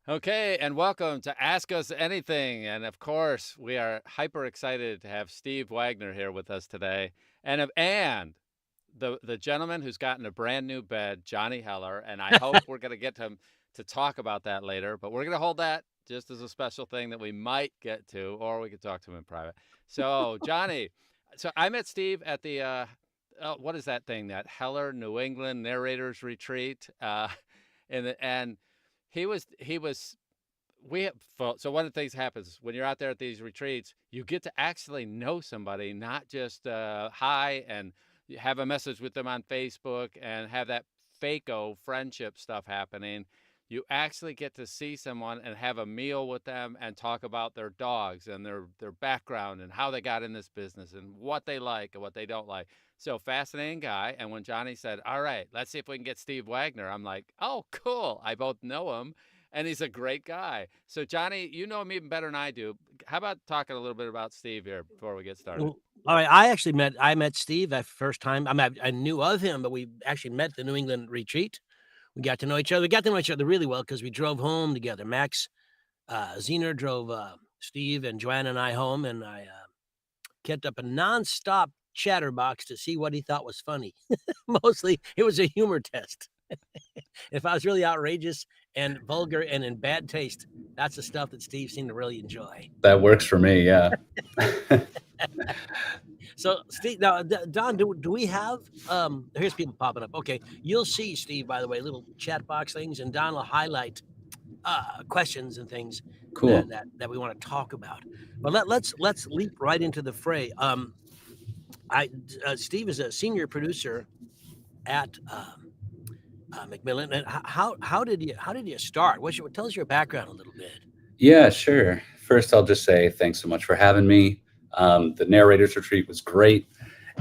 Okay, and welcome to Ask Us Anything. And of course, we are hyper excited to have Steve Wagner here with us today. And the gentleman who's gotten a brand new bed, Johnny Heller. And I hope we're going to get him to talk about that later, but we're going to hold that just as a special thing that we might get to, or we could talk to him in private. So, Johnny, so I met Steve at the, what is that thing, that Heller New England Narrators Retreat? And he was we have, so one of the things happens when you're out there at these retreats, you get to actually know somebody, not just hi and you have a message with them on Facebook and have that fake-o friendship stuff happening. You actually get to see someone and have a meal with them and talk about their dogs and their background and how they got in this business and what they like and what they don't like. So fascinating guy. And when Johnny said, all right, let's see if we can get Steve Wagner, I'm like, oh, cool. I both know him and he's a great guy. So, Johnny, you know him even better than I do. How about talking a little bit about Steve here before we get started? Well, all right. I met Steve that first time. I knew of him, but we actually met at the New England retreat. We got to know each other. We got to know each other really well because we drove home together. Max Zener drove Steve and Joanna and I home, and I kept up a nonstop chatterbox to see what he thought was funny. Mostly, it was a humor test. If I was really outrageous and vulgar and in bad taste, that's the stuff that Steve seemed to really enjoy. That works for me, yeah. So, Steve, now, Don, do we have, here's people popping up. Okay, you'll see, Steve, by the way, little chat box things, and Don will highlight questions and things Cool. that we want to talk about. But let's leap right into the fray. Steve is a senior producer at Macmillan. And how did you start? Tell us your background a little bit. Yeah, sure. First, I'll just say thanks so much for having me. The narrators retreat was great,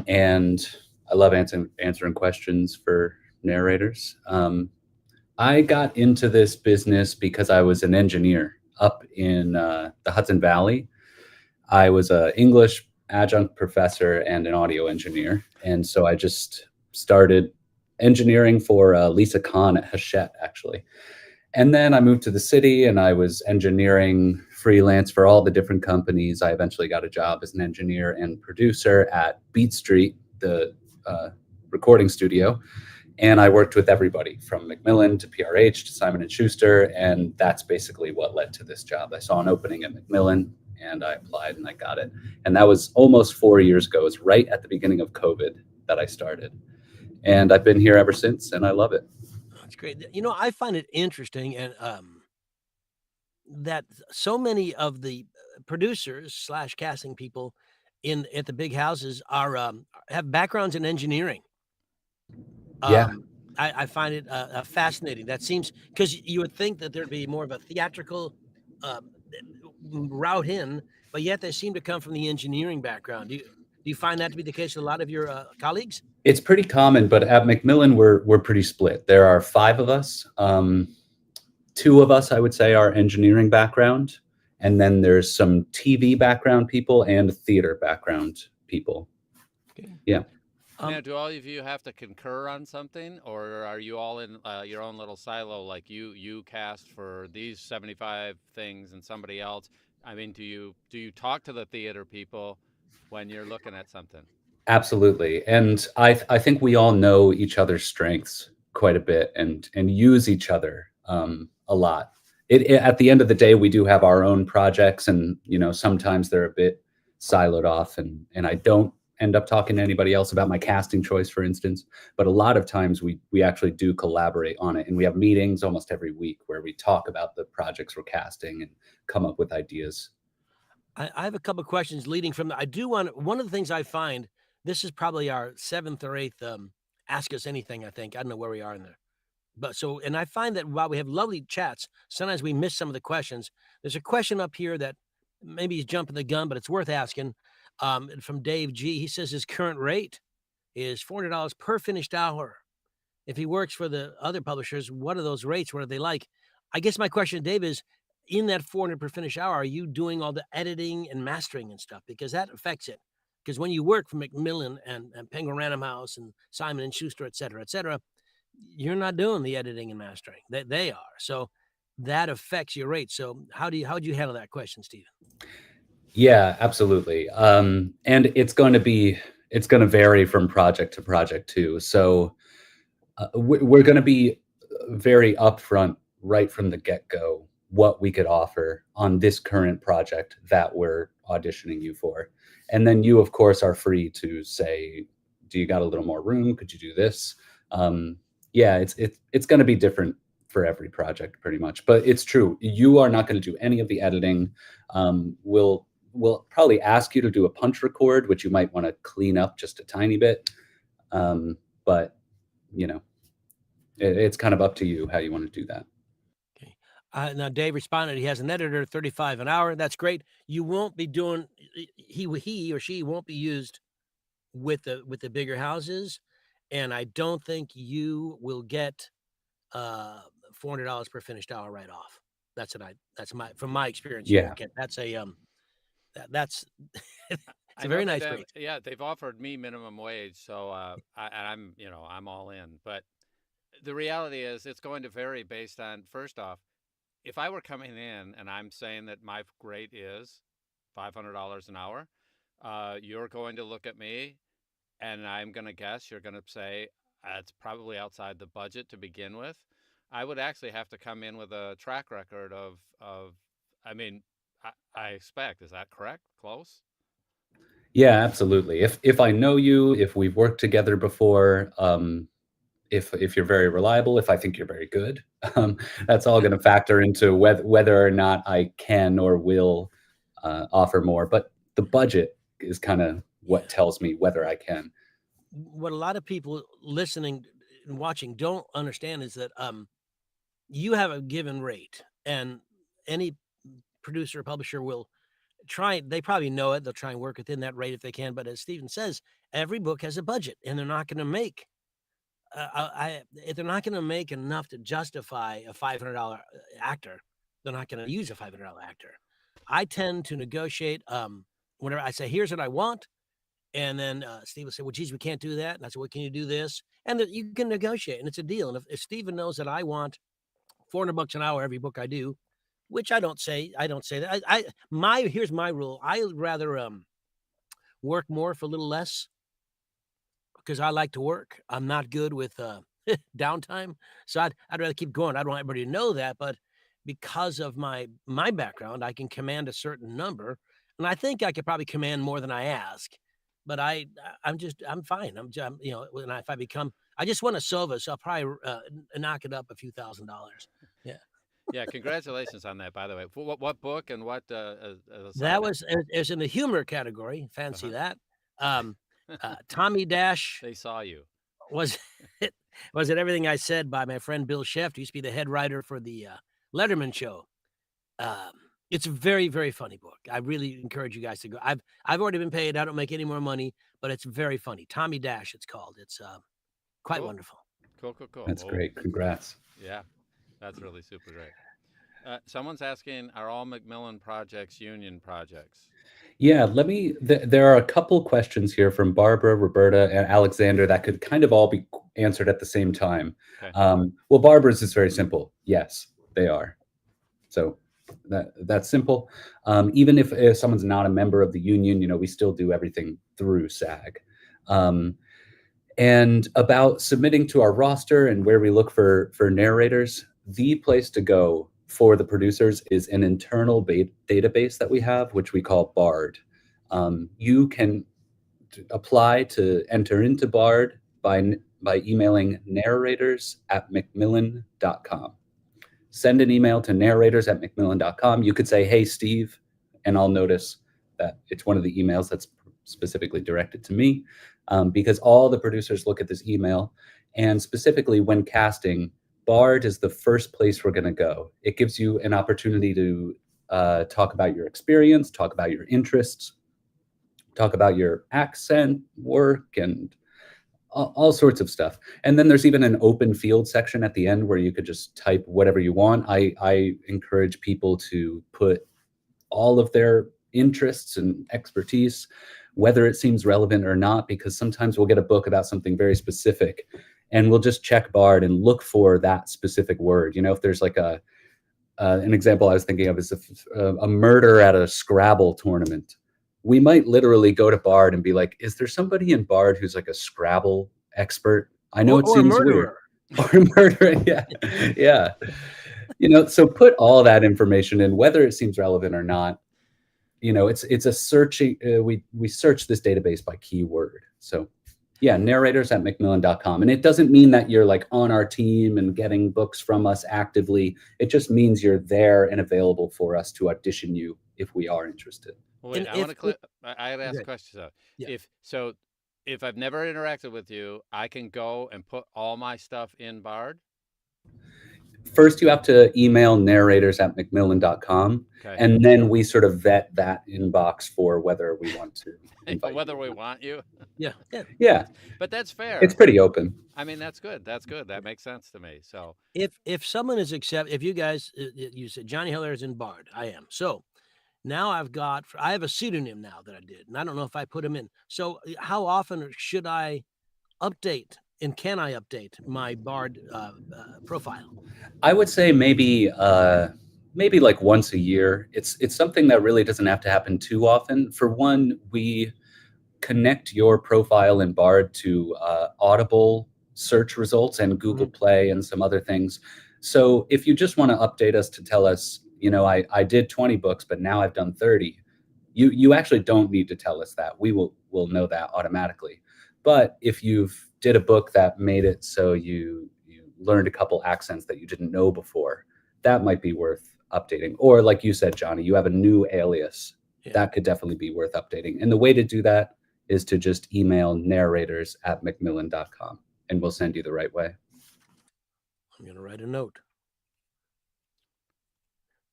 and I love answering questions for narrators. I got into this business because I was an engineer up in the Hudson Valley. I was an English adjunct professor and an audio engineer, and so I just started engineering for Lisa Kahn at Hachette, actually. And then I moved to the city and I was engineering freelance for all the different companies. I eventually got a job as an engineer and producer at Beat Street, the recording studio. And I worked with everybody from Macmillan to PRH to Simon & Schuster. And that's basically what led to this job. I saw an opening at Macmillan and I applied and I got it. And that was almost 4 years ago. It was right at the beginning of COVID that I started. And I've been here ever since and I love it. That's great. I find it interesting and that so many of the producers / casting people at the big houses are have backgrounds in engineering. Yeah. I find it fascinating. That seems because you would think that there'd be more of a theatrical route in, but yet they seem to come from the engineering background. Do you find that to be the case with a lot of your colleagues? It's pretty common, but at Macmillan, we're pretty split. There are 5 of us. 2 of us, I would say, are engineering background, and then there's some TV background people and theater background people. Okay. Yeah. Now, do all of you have to concur on something, or are you all in your own little silo? Like you cast for these 75 things, and somebody else. I mean, do you talk to the theater people when you're looking at something? Absolutely. And I think we all know each other's strengths quite a bit and use each other a lot. At the end of the day, we do have our own projects, and sometimes they're a bit siloed off, and I don't end up talking to anybody else about my casting choice, for instance. But a lot of times we actually do collaborate on it, and we have meetings almost every week where we talk about the projects we're casting and come up with ideas. I have a couple of questions leading from that. I do want one of the things I find. This is probably our 7th or 8th Ask Us Anything, I think. I don't know where we are in there. But and I find that while we have lovely chats, sometimes we miss some of the questions. There's a question up here that maybe he's jumping the gun, but it's worth asking. From Dave G. He says his current rate is $400 per finished hour. If he works for the other publishers, what are those rates? What are they like? I guess my question to Dave is, in that 400 per finished hour, are you doing all the editing and mastering and stuff? Because that affects it. Because when you work for Macmillan and Penguin Random House and Simon & Schuster, et cetera, you're not doing the editing and mastering. They are. So that affects your rate. So how would you handle that question, Stephen? Yeah, absolutely. And it's going to vary from project to project too. So we're going to be very upfront right from the get-go what we could offer on this current project that we're auditioning you for. And then you, of course, are free to say, do you got a little more room? Could you do this? Yeah, it's going to be different for every project pretty much, but it's true. You are not going to do any of the editing. We'll probably ask you to do a punch record, which you might want to clean up just a tiny bit. But you know, it's kind of up to you how you want to do that. Okay. Now Dave responded, he has an editor, 35 an hour. That's great. You won't be doing, he or she won't be used with the bigger houses. And I don't think you will get $400 per finished hour right off. That's from my experience. Yeah. You won't get, that's a, that's, it's I a know very that nice rate. Yeah, they've offered me minimum wage, so I'm I'm all in. But the reality is, it's going to vary based on, first off, if I were coming in and I'm saying that my rate is $500 an hour, you're going to look at me, and I'm going to guess you're going to say it's probably outside the budget to begin with. I would actually have to come in with a track record of I mean, I expect, is that correct? Close? Yeah, absolutely. If I know you, if we've worked together before, if you're very reliable, if I think you're very good, that's all going to factor into whether or not I can or will offer more. But the budget is kind of what tells me whether I can. What a lot of people listening and watching don't understand is that you have a given rate, and any producer or publisher will try, they probably know it, they'll try and work within that rate if they can. But as Stephen says, every book has a budget, and they're not going to make they're not going to make enough to justify a $500 actor. They're not going to use a $500 actor. I tend to negotiate whenever I say, here's what I want. And then Steve will say, well, geez, we can't do that. And I said, well, can you do this? And you can negotiate, and it's a deal. And if Stephen knows that I want $400 an hour every book I do, which I don't say that. Here's my rule. I would rather work more for a little less, because I like to work. I'm not good with downtime. So I'd rather keep going. I don't want everybody to know that, but because of my background, I can command a certain number. And I think I could probably command more than I ask. But I'm fine. If I just want a Silva, so I'll probably knock it up a few $1,000s. Yeah. Yeah, congratulations on that, by the way. What book and what that was it's in the humor category. Fancy that. Tommy Dash. They saw you. Was it Everything I Said by my friend Bill Sheft, who used to be the head writer for the Letterman show. It's a very, very funny book. I really encourage you guys to go. I've already been paid. I don't make any more money, but it's very funny. Tommy Dash, it's called. It's quite wonderful. Cool. That's great. Congrats. Yeah, that's really super great. Someone's asking, are all Macmillan projects union projects? Yeah, there are a couple questions here from Barbara, Roberta, and Alexander that could kind of all be answered at the same time. Okay. Well, Barbara's is very simple. Yes, they are. So that's simple. Even if someone's not a member of the union, we still do everything through SAG. And about submitting to our roster and where we look for narrators, the place to go for the producers is an internal database that we have, which we call Bard. You can apply to enter into Bard by emailing narrators@macmillan.com. Send an email to narrators@macmillan.com. You could say, hey, Steve, and I'll notice that it's one of the emails that's specifically directed to me, because all the producers look at this email. And specifically when casting, Bard is the first place we're going to go. It gives you an opportunity to talk about your experience, talk about your interests, talk about your accent work, and all sorts of stuff. And then there's even an open field section at the end where you could just type whatever you want. I encourage people to put all of their interests and expertise, whether it seems relevant or not, because sometimes we'll get a book about something very specific and we'll just check Bard and look for that specific word. If there's like a An example I was thinking of is a murder at a Scrabble tournament. We might literally go to Bard and be like, is there somebody in Bard who's like a Scrabble expert? I know it Or a seems weird. murderer. Or a murderer, yeah. Yeah. So put all that information in, whether it seems relevant or not. It's a searching, we search this database by keyword. So yeah, narrators at Macmillan.com. And it doesn't mean that you're like on our team and getting books from us actively. It just means you're there and available for us to audition you if we are interested. Wait, I want to I got to ask a question. Yeah. If I've never interacted with you, I can go and put all my stuff in Bard? First, you have to email narrators at Macmillan.com. Okay. And then we sort of vet that inbox for whether we want to invite whether we want you. Yeah. Yeah. But that's fair. It's pretty open. I mean, that's good. That's good. That makes sense to me. So if someone is if you guys, you said Johnny Heller is in Bard, I am. So now I have a pseudonym now that I did, and I don't know if I put him in. So how often should I update, and can I update my Bard profile? I would say maybe like once a year. It's something that really doesn't have to happen too often. For one, we connect your profile in Bard to Audible search results and Google Play and some other things. So if you just want to update us to tell us, I did 20 books, but now I've done 30, you actually don't need to tell us that. We will know that automatically. But if you've did a book that made it so you learned a couple accents that you didn't know before, that might be worth updating. Or like you said, Johnny, you have a new alias. Yeah. That could definitely be worth updating. And the way to do that is to just email narrators at Macmillan.com, and we'll send you the right way. I'm going to write a note.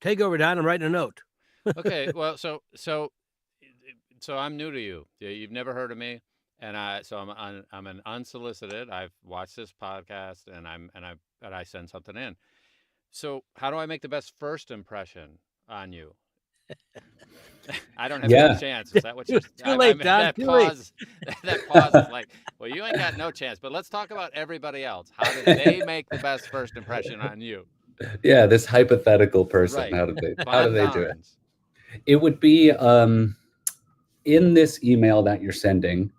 Take over, Don. I'm writing a note. Okay. Well, so I'm new to you. You've never heard of me. And I'm an unsolicited. I've watched this podcast, and I send something in. So how do I make the best first impression on you? I don't have any chance. Is that what you're saying? Too late, Don. That pause is like, well, you ain't got no chance. But let's talk about everybody else. How did they make the best first impression on you? Yeah, this hypothetical person. Right. How did they do it? It would be in this email that you're sending.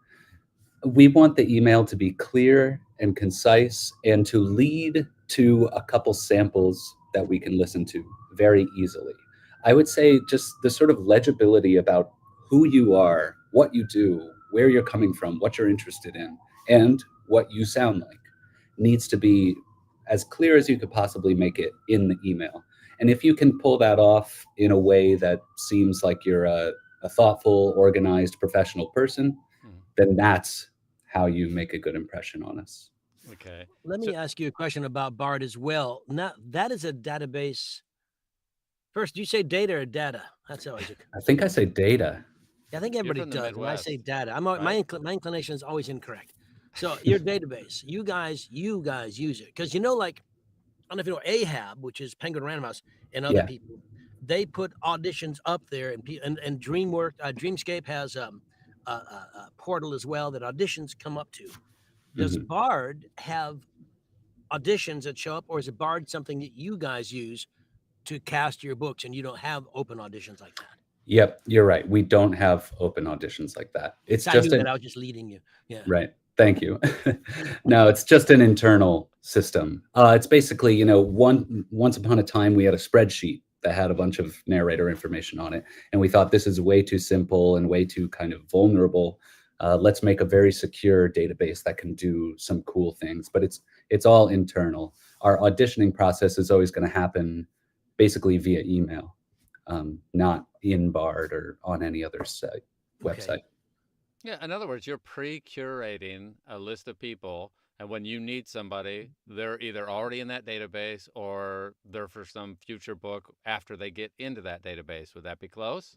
We want the email to be clear and concise and to lead to a couple samples that we can listen to very easily. I would say just the sort of legibility about who you are, what you do, where you're coming from, what you're interested in, and what you sound like needs to be as clear as you could possibly make it in the email. And if you can pull that off in a way that seems like you're a thoughtful, organized, professional person, then that's how you make a good impression on us. Okay. Let me ask you a question about Bard as well. Now, that is a database. First, do you say data or data? That's always. I think I say data. Yeah, I think everybody does. When I say data, my inclination is always incorrect. So your database, you guys use it because like, I don't know if you know Ahab, which is Penguin Random House, and other people. They put auditions up there, and Dreamscape has a portal as well that auditions come up to. Does Bard have auditions that show up, or is it Bard something that you guys use to cast your books and you don't have open auditions like that? Yep, you're right. We don't have open auditions like that. It's I knew that I was just leading you. Yeah. Right. Thank you. No, it's just an internal system. It's basically, once upon a time we had a spreadsheet that had a bunch of narrator information on it. And we thought this is way too simple and way too kind of vulnerable. Let's make a very secure database that can do some cool things, but it's all internal. Our auditioning process is always going to happen basically via email, not in Bard or on any other website. Yeah, in other words, you're pre-curating a list of people, and when you need somebody, they're either already in that database or they're for some future book after they get into that database. Would that be close?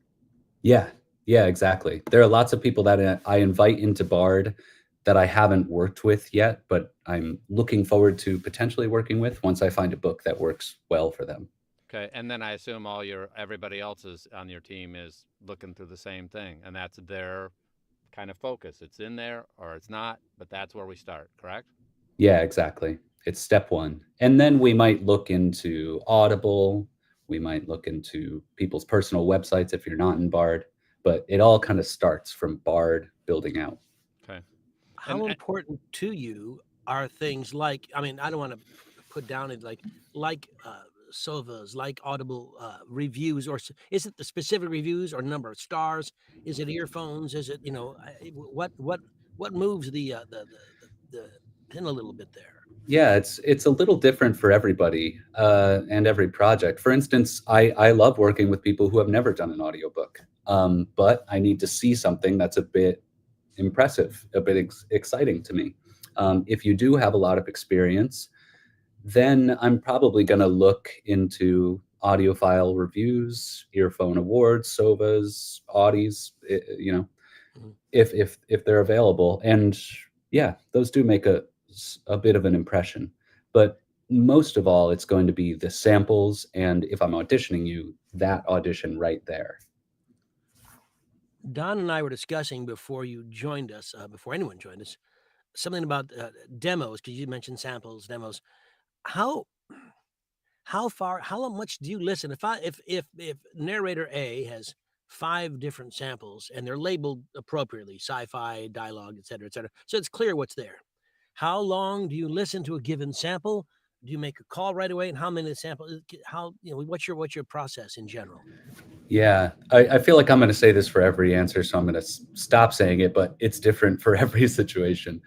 Yeah, exactly. There are lots of people that I invite into Bard that I haven't worked with yet, but I'm looking forward to potentially working with once I find a book that works well for them. Okay, and then I assume everybody else on your team is looking through the same thing, and that's their kind of focus. It's in there or it's not, but that's where we start, correct? Yeah, exactly. It's step one. And then we might look into Audible. We might look into people's personal websites if you're not in Bard, but it all kind of starts from Bard building out. Okay. How important to you are things like, I mean, I don't want to put down it like SOVAs, like Audible reviews, or is it the specific reviews or number of stars? Is it earphones? Is it, what moves the pin a little bit there? Yeah, it's a little different for everybody and every project. For instance, I love working with people who have never done an audiobook, but I need to see something that's a bit impressive, a bit exciting to me. If you do have a lot of experience, then I'm probably going to look into audiophile reviews, earphone awards, SOVAs, Audis, if they're available. And yeah, those do make a bit of an impression. But most of all, it's going to be the samples. And if I'm auditioning you, that audition right there. Don and I were discussing before you joined us, before anyone joined us, something about demos, because you mentioned samples, demos. How much do you listen? If narrator A has 5 different samples and they're labeled appropriately, sci-fi, dialogue, et cetera, so it's clear what's there. How long do you listen to a given sample? Do you make a call right away? And how many samples? What's your process in general? Yeah, I feel like I'm going to say this for every answer, so I'm going to stop saying it, but it's different for every situation.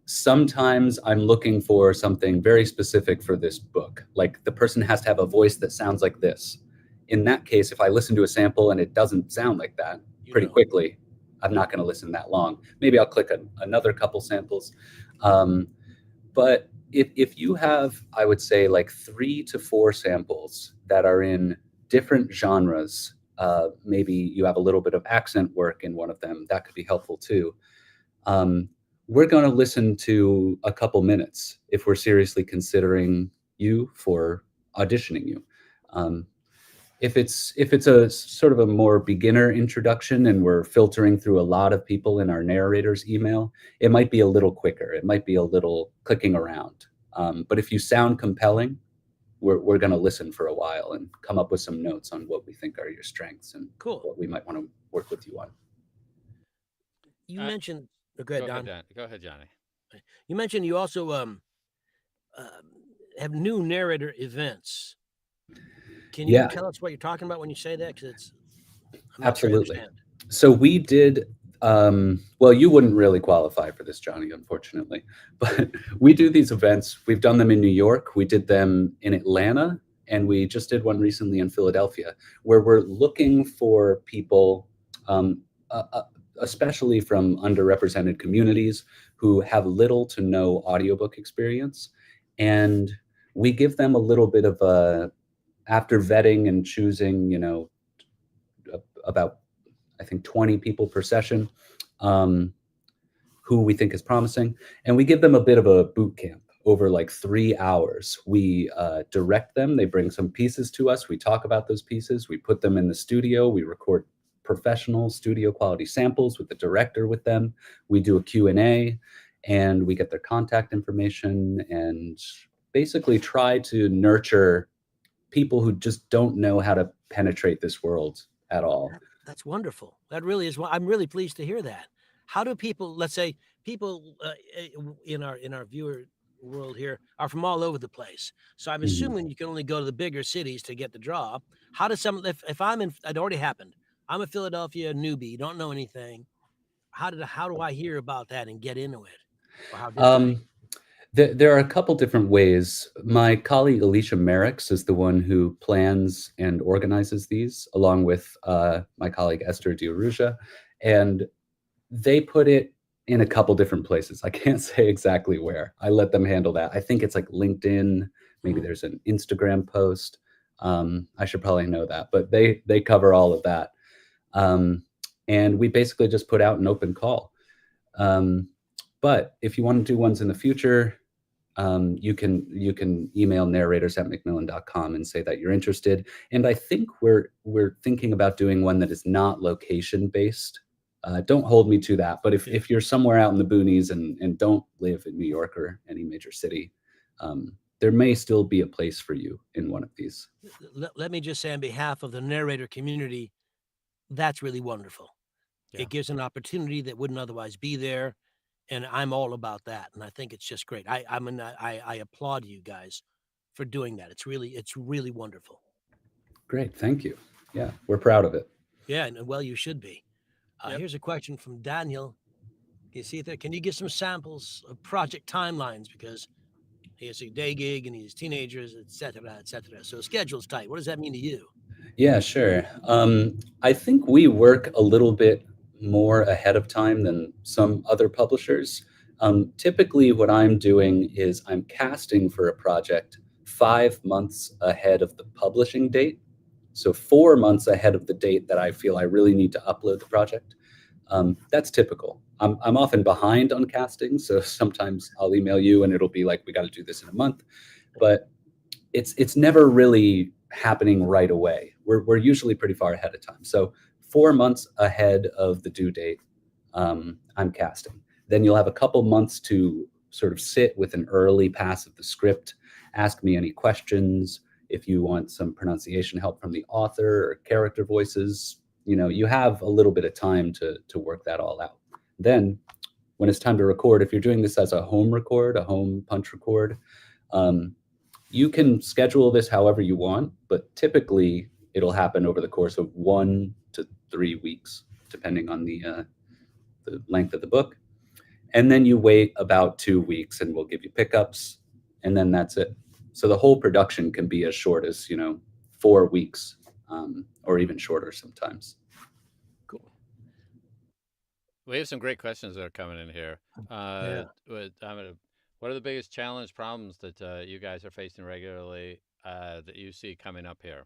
Sometimes I'm looking for something very specific for this book. Like the person has to have a voice that sounds like this. In that case, if I listen to a sample and it doesn't sound like that pretty quickly, I'm not going to listen that long. Maybe I'll click another couple samples. But if you have, I would say, like 3 to 4 samples that are in different genres, maybe you have a little bit of accent work in one of them, that could be helpful too. We're going to listen to a couple minutes if we're seriously considering you for auditioning you. If it's a sort of a more beginner introduction and we're filtering through a lot of people in our narrator's email, it might be a little quicker. It might be a little clicking around. But if you sound compelling, we're going to listen for a while and come up with some notes on what we think are your strengths and what we might want to work with you on. You mentioned, go ahead, Don. Go ahead, Johnny. You mentioned you also have new narrator events. Can you tell us what you're talking about when you say that? Because absolutely. So we did. Well, you wouldn't really qualify for this, Johnny, unfortunately, but we do these events. We've done them in New York. We did them in Atlanta, and we just did one recently in Philadelphia, where we're looking for people, especially from underrepresented communities who have little to no audiobook experience. And we give them a little bit of after vetting and choosing, about, I think, 20 people per session who we think is promising. And we give them a bit of a boot camp over like 3 hours. We direct them. They bring some pieces to us. We talk about those pieces. We put them in the studio. We record professional studio quality samples with the director with them. We do a Q&A and we get their contact information and basically try to nurture people who just don't know how to penetrate this world at all. That's wonderful. That really is. I'm really pleased to hear that. How do people, let's say people in our viewer world here are from all over the place. So I'm assuming you can only go to the bigger cities to get the draw. How does if I'm in, it already happened. I'm a Philadelphia newbie, don't know anything. How do I hear about that and get into it? Or how did I? There are a couple different ways. My colleague Alicia Merricks is the one who plans and organizes these, along with my colleague Esther Diaruja, and they put it in a couple different places. I can't say exactly where. I let them handle that. I think it's like LinkedIn. Maybe there's an Instagram post. I should probably know that, but they cover all of that. And we basically just put out an open call. But if you want to do ones in the future, you can email narrators@macmillan.com and say that you're interested. And I think we're thinking about doing one that is not location based. Don't hold me to that. But if you're somewhere out in the boonies and don't live in New York or any major city, there may still be a place for you in one of these. Let me just say on behalf of the narrator community, that's really wonderful. Yeah. It gives an opportunity that wouldn't otherwise be there, and I'm all about that, and I think it's just great. I applaud you guys for doing that. It's really wonderful. Great, thank you. Yeah, we're proud of it. Yeah, and well, you should be. Yep. Here's a question from Daniel. You see it there? Can you give some samples of project timelines? Because he has a day gig and he's teenagers, et cetera, et cetera. So schedule's tight. What does that mean to you? Yeah, sure. I think we work a little bit more ahead of time than some other publishers. Typically, what I'm doing is I'm casting for a project 5 months ahead of the publishing date. So 4 months ahead of the date that I feel I really need to upload the project. That's typical. I'm often behind on casting, so sometimes I'll email you and it'll be like, we got to do this in a month. But it's never really happening right away. We're usually pretty far ahead of time. So 4 months ahead of the due date, I'm casting. Then you'll have a couple months to sort of sit with an early pass of the script, ask me any questions. If you want some pronunciation help from the author or character voices, you have a little bit of time to work that all out. Then when it's time to record, if you're doing this as a home punch record, you can schedule this however you want, but typically it'll happen over the course of 1 to 3 weeks, depending on the length of the book. And then you wait about 2 weeks and we'll give you pickups, and then that's it. So the whole production can be as short as, 4 weeks, or even shorter sometimes. Cool. We have some great questions that are coming in here. Yeah. What are the biggest challenge problems that you guys are facing regularly that you see coming up here?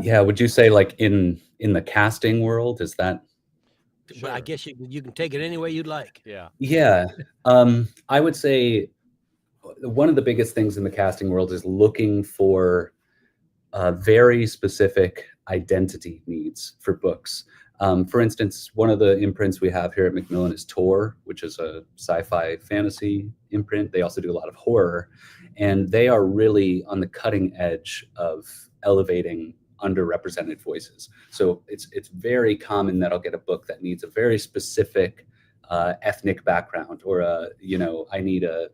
Yeah, would you say like in the casting world, is that? But I guess you can take it any way you'd like. Yeah. Yeah. I would say one of the biggest things in the casting world is looking for very specific identity needs for books. For instance, one of the imprints we have here at Macmillan is Tor, which is a sci-fi fantasy imprint. They also do a lot of horror, and they are really on the cutting edge of elevating underrepresented voices. So it's very common that I'll get a book that needs a very specific ethnic background, or I need a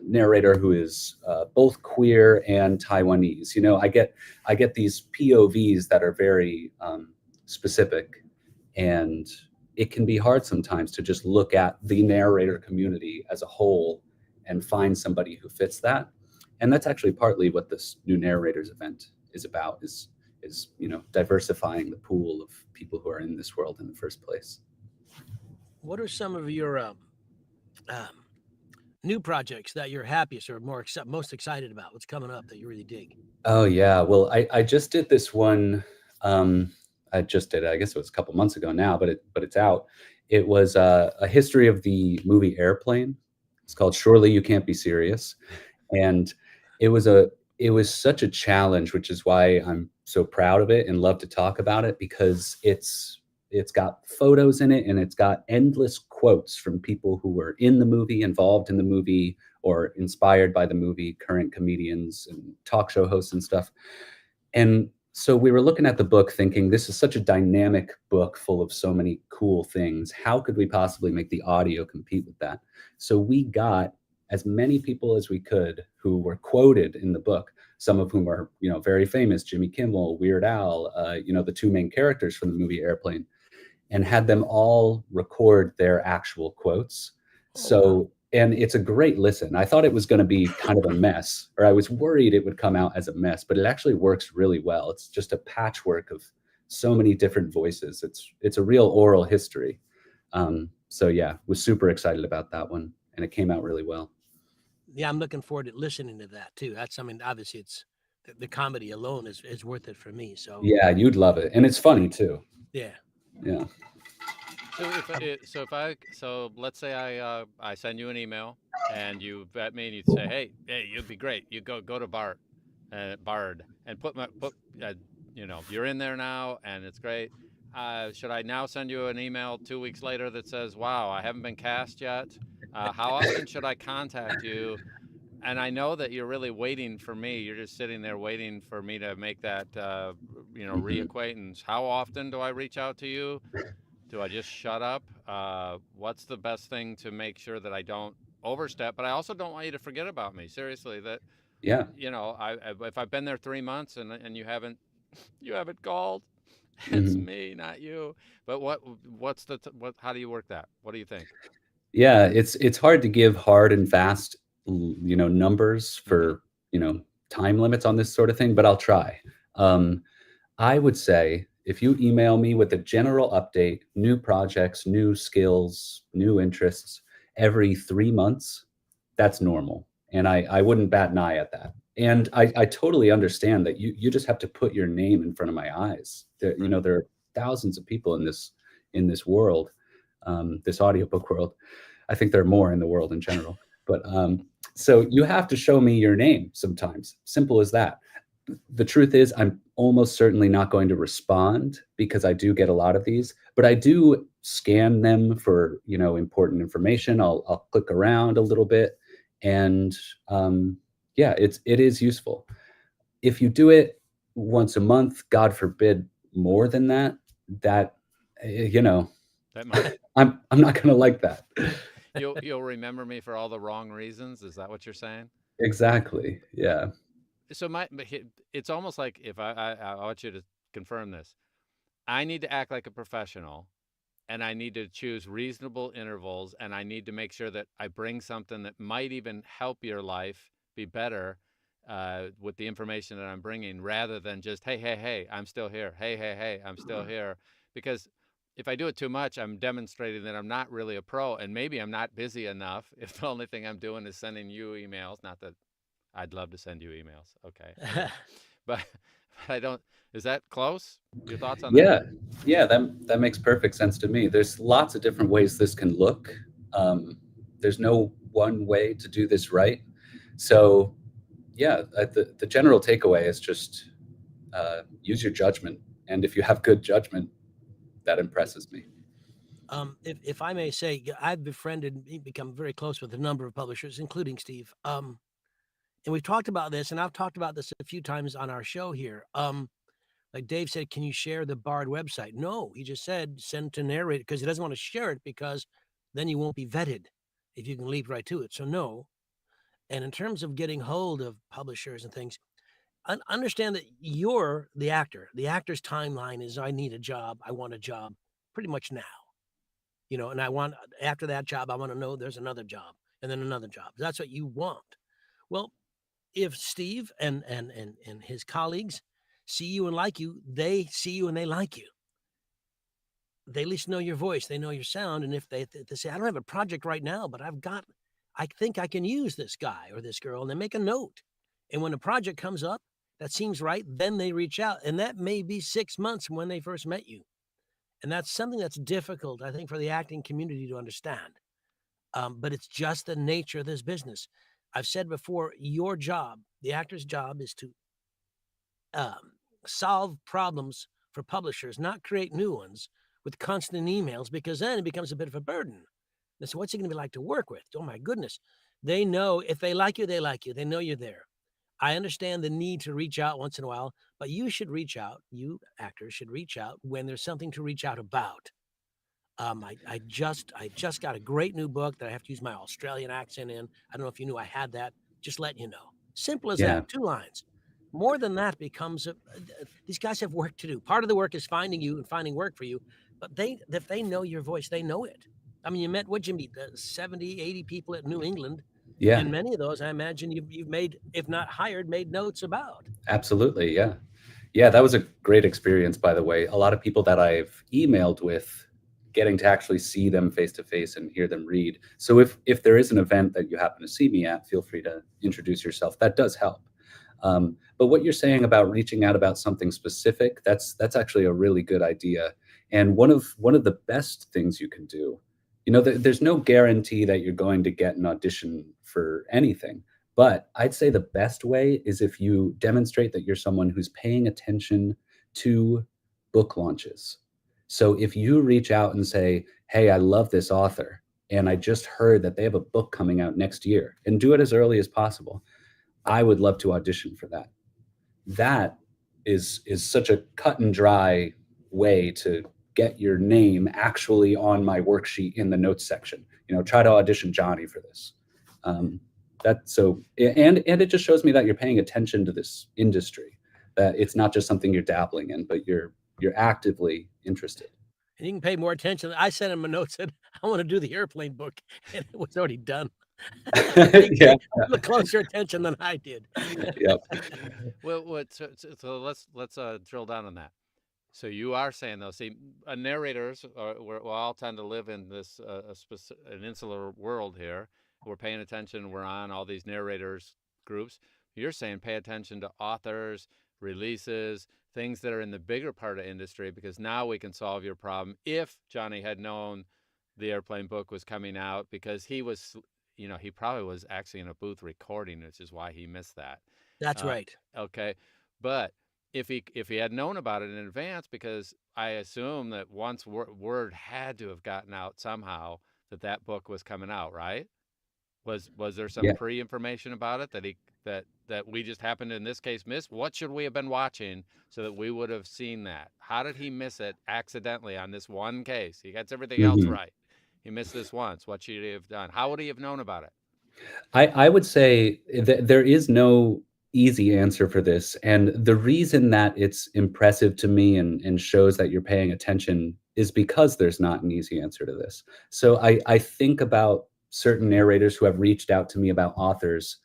narrator who is both queer and Taiwanese. I get these POVs that are very specific, and it can be hard sometimes to just look at the narrator community as a whole and find somebody who fits that. And that's actually partly what this new narrators event is about, is diversifying the pool of people who are in this world in the first place. What are some of your new projects that you're happiest or most excited about? What's coming up that you really dig? Oh yeah, well, I just did this one. I guess it was a couple months ago now, but it's out. It was a history of the movie Airplane. It's called Surely You Can't Be Serious, and it was such a challenge, which is why I'm so proud of it and love to talk about it, because it's got photos in it, and it's got endless quotes from people who were in the movie, involved in the movie, or inspired by the movie, current comedians and talk show hosts and stuff. And so we were looking at the book thinking, this is such a dynamic book full of so many cool things. How could we possibly make the audio compete with that? So we got as many people as we could who were quoted in the book, some of whom are, very famous, Jimmy Kimmel, Weird Al, the two main characters from the movie Airplane, and had them all record their actual quotes. So, and it's a great listen. I thought it was going to be kind of a mess, or I was worried it would come out as a mess, but it actually works really well. It's just a patchwork of so many different voices. It's a real oral history. So yeah, was super excited about that one, and it came out really well. Yeah, I'm looking forward to listening to that too. Obviously it's the comedy alone is worth it for me. So yeah, you'd love it, and it's funny too. Yeah. Yeah. So let's say I send you an email and you vet me and you say, hey, you'd be great. You go to Bard and put you're in there now and it's great. should I now send you an email 2 weeks later that says, wow, I haven't been cast yet? How often should I contact you? And I know that you're really waiting for me. You're just sitting there waiting for me to make that, reacquaintance. How often do I reach out to you? Do I just shut up? What's the best thing to make sure that I don't overstep? But I also don't want you to forget about me. Seriously, that Yeah. if I've been there 3 months and you haven't called, it's Mhm. me, not you. But how do you work that? What do you think? Yeah, it's hard to give hard and fast, numbers Mm-hmm. for, time limits on this sort of thing, but I'll try. Um, I would say if you email me with a general update, new projects, new skills, new interests every 3 months, that's normal. And I wouldn't bat an eye at that. And I totally understand that you just have to put your name in front of my eyes. Right. There are thousands of people in this world, this audiobook world. I think there are more in the world in general. But so you have to show me your name sometimes. Simple as that. The truth is, I'm almost certainly not going to respond because I do get a lot of these, but I do scan them for important information. I'll click around a little bit, and yeah, it is useful. If you do it once a month, God forbid more than that, that you know, That might I'm not going to like that. you'll remember me for all the wrong reasons. Is that what you're saying? Exactly. Yeah. So it's almost like if I want you to confirm this. I need to act like a professional, and I need to choose reasonable intervals, and I need to make sure that I bring something that might even help your life be better with the information that I'm bringing, rather than just, hey, hey, hey, I'm still here. Hey, hey, hey, I'm still here. Because if I do it too much, I'm demonstrating that I'm not really a pro, and maybe I'm not busy enough if the only thing I'm doing is sending you emails. Not that I'd love to send you emails. Okay. But I don't. Is that close? Your thoughts on that? Yeah, yeah, that makes perfect sense to me. There's lots of different ways this can look. There's no one way to do this right. So, yeah, the general takeaway is just use your judgment, and if you have good judgment, that impresses me. If I may say, I've befriended, become very close with a number of publishers, including Steve. And we've talked about this, and I've talked about this a few times on our show here. Like Dave said, can you share the Bard website? No, he just said send to narrate because he doesn't want to share it because then you won't be vetted if you can leap right to it. So no. And in terms of getting hold of publishers and things, understand that you're the actor. The actor's timeline is I need a job. I want a job pretty much now. And I want after that job, I want to know there's another job and then another job. That's what you want. Well, if Steve and his colleagues see you and like you, they see you and they like you. They at least know your voice, they know your sound, and if they say, I don't have a project right now, but I think I can use this guy or this girl, and they make a note. And when a project comes up that seems right, then they reach out, and that may be 6 months from when they first met you. And that's something that's difficult, I think, for the acting community to understand. But it's just the nature of this business. I've said before, your job, the actor's job, is to solve problems for publishers, not create new ones with constant emails, because then it becomes a bit of a burden. And so what's it going to be like to work with? Oh my goodness. They know if they like you, they like you. They know you're there. I understand the need to reach out once in a while, but you should reach out. You actors should reach out when there's something to reach out about. I just got a great new book that I have to use my Australian accent in. I don't know if you knew I had that. Just letting you know. Simple as Yeah, that. 2 lines. More than that becomes these guys have work to do. Part of the work is finding you and finding work for you, but if they know your voice, they know it. I mean, what'd you meet? 70, 80 people at New England. yeah, And many of those, I imagine you've made, if not hired, made notes about. absolutely. Yeah, yeah, that was a great experience, by the way. A lot of people that I've emailed with, getting to actually see them face to face and hear them read. So if there is an event that you happen to see me at, feel free to introduce yourself. That does help. But what you're saying about reaching out about something specific, that's actually a really good idea. And one of the best things you can do, there's no guarantee that you're going to get an audition for anything. But I'd say the best way is if you demonstrate that you're someone who's paying attention to book launches. So if you reach out and say, hey, I love this author, and I just heard that they have a book coming out next year, and do it as early as possible, I would love to audition for that. That is such a cut and dry way to get your name actually on my worksheet in the notes section. Try to audition Johnny for this. And it just shows me that you're paying attention to this industry, that it's not just something you're dabbling in, but you're actively interested. And you can pay more attention. I sent him a note, said, I want to do the airplane book, and it was already done. He Yeah. paid a little closer attention than I did. Yep. Well, so let's drill down on that. So you are saying, though, see, narrators we all tend to live in this an insular world here. We're paying attention. We're on all these narrators groups. You're saying pay attention to authors, releases, things that are in the bigger part of industry, because now we can solve your problem. If Johnny had known the airplane book was coming out, because he was, he probably was actually in a booth recording, which is why he missed that. That's right. Okay, but if he had known about it in advance, because I assume that once word had to have gotten out somehow that book was coming out, right? Was there some Yeah. pre-information about it that we just happened to, in this case, miss? What should we have been watching so that we would have seen that? How did he miss it accidentally on this one case? He gets everything else Mhm. right. He missed this once. What should he have done? How would he have known about it? I would say that there is no easy answer for this. And the reason that it's impressive to me and shows that you're paying attention is because there's not an easy answer to this. So I think about certain narrators who have reached out to me about authors,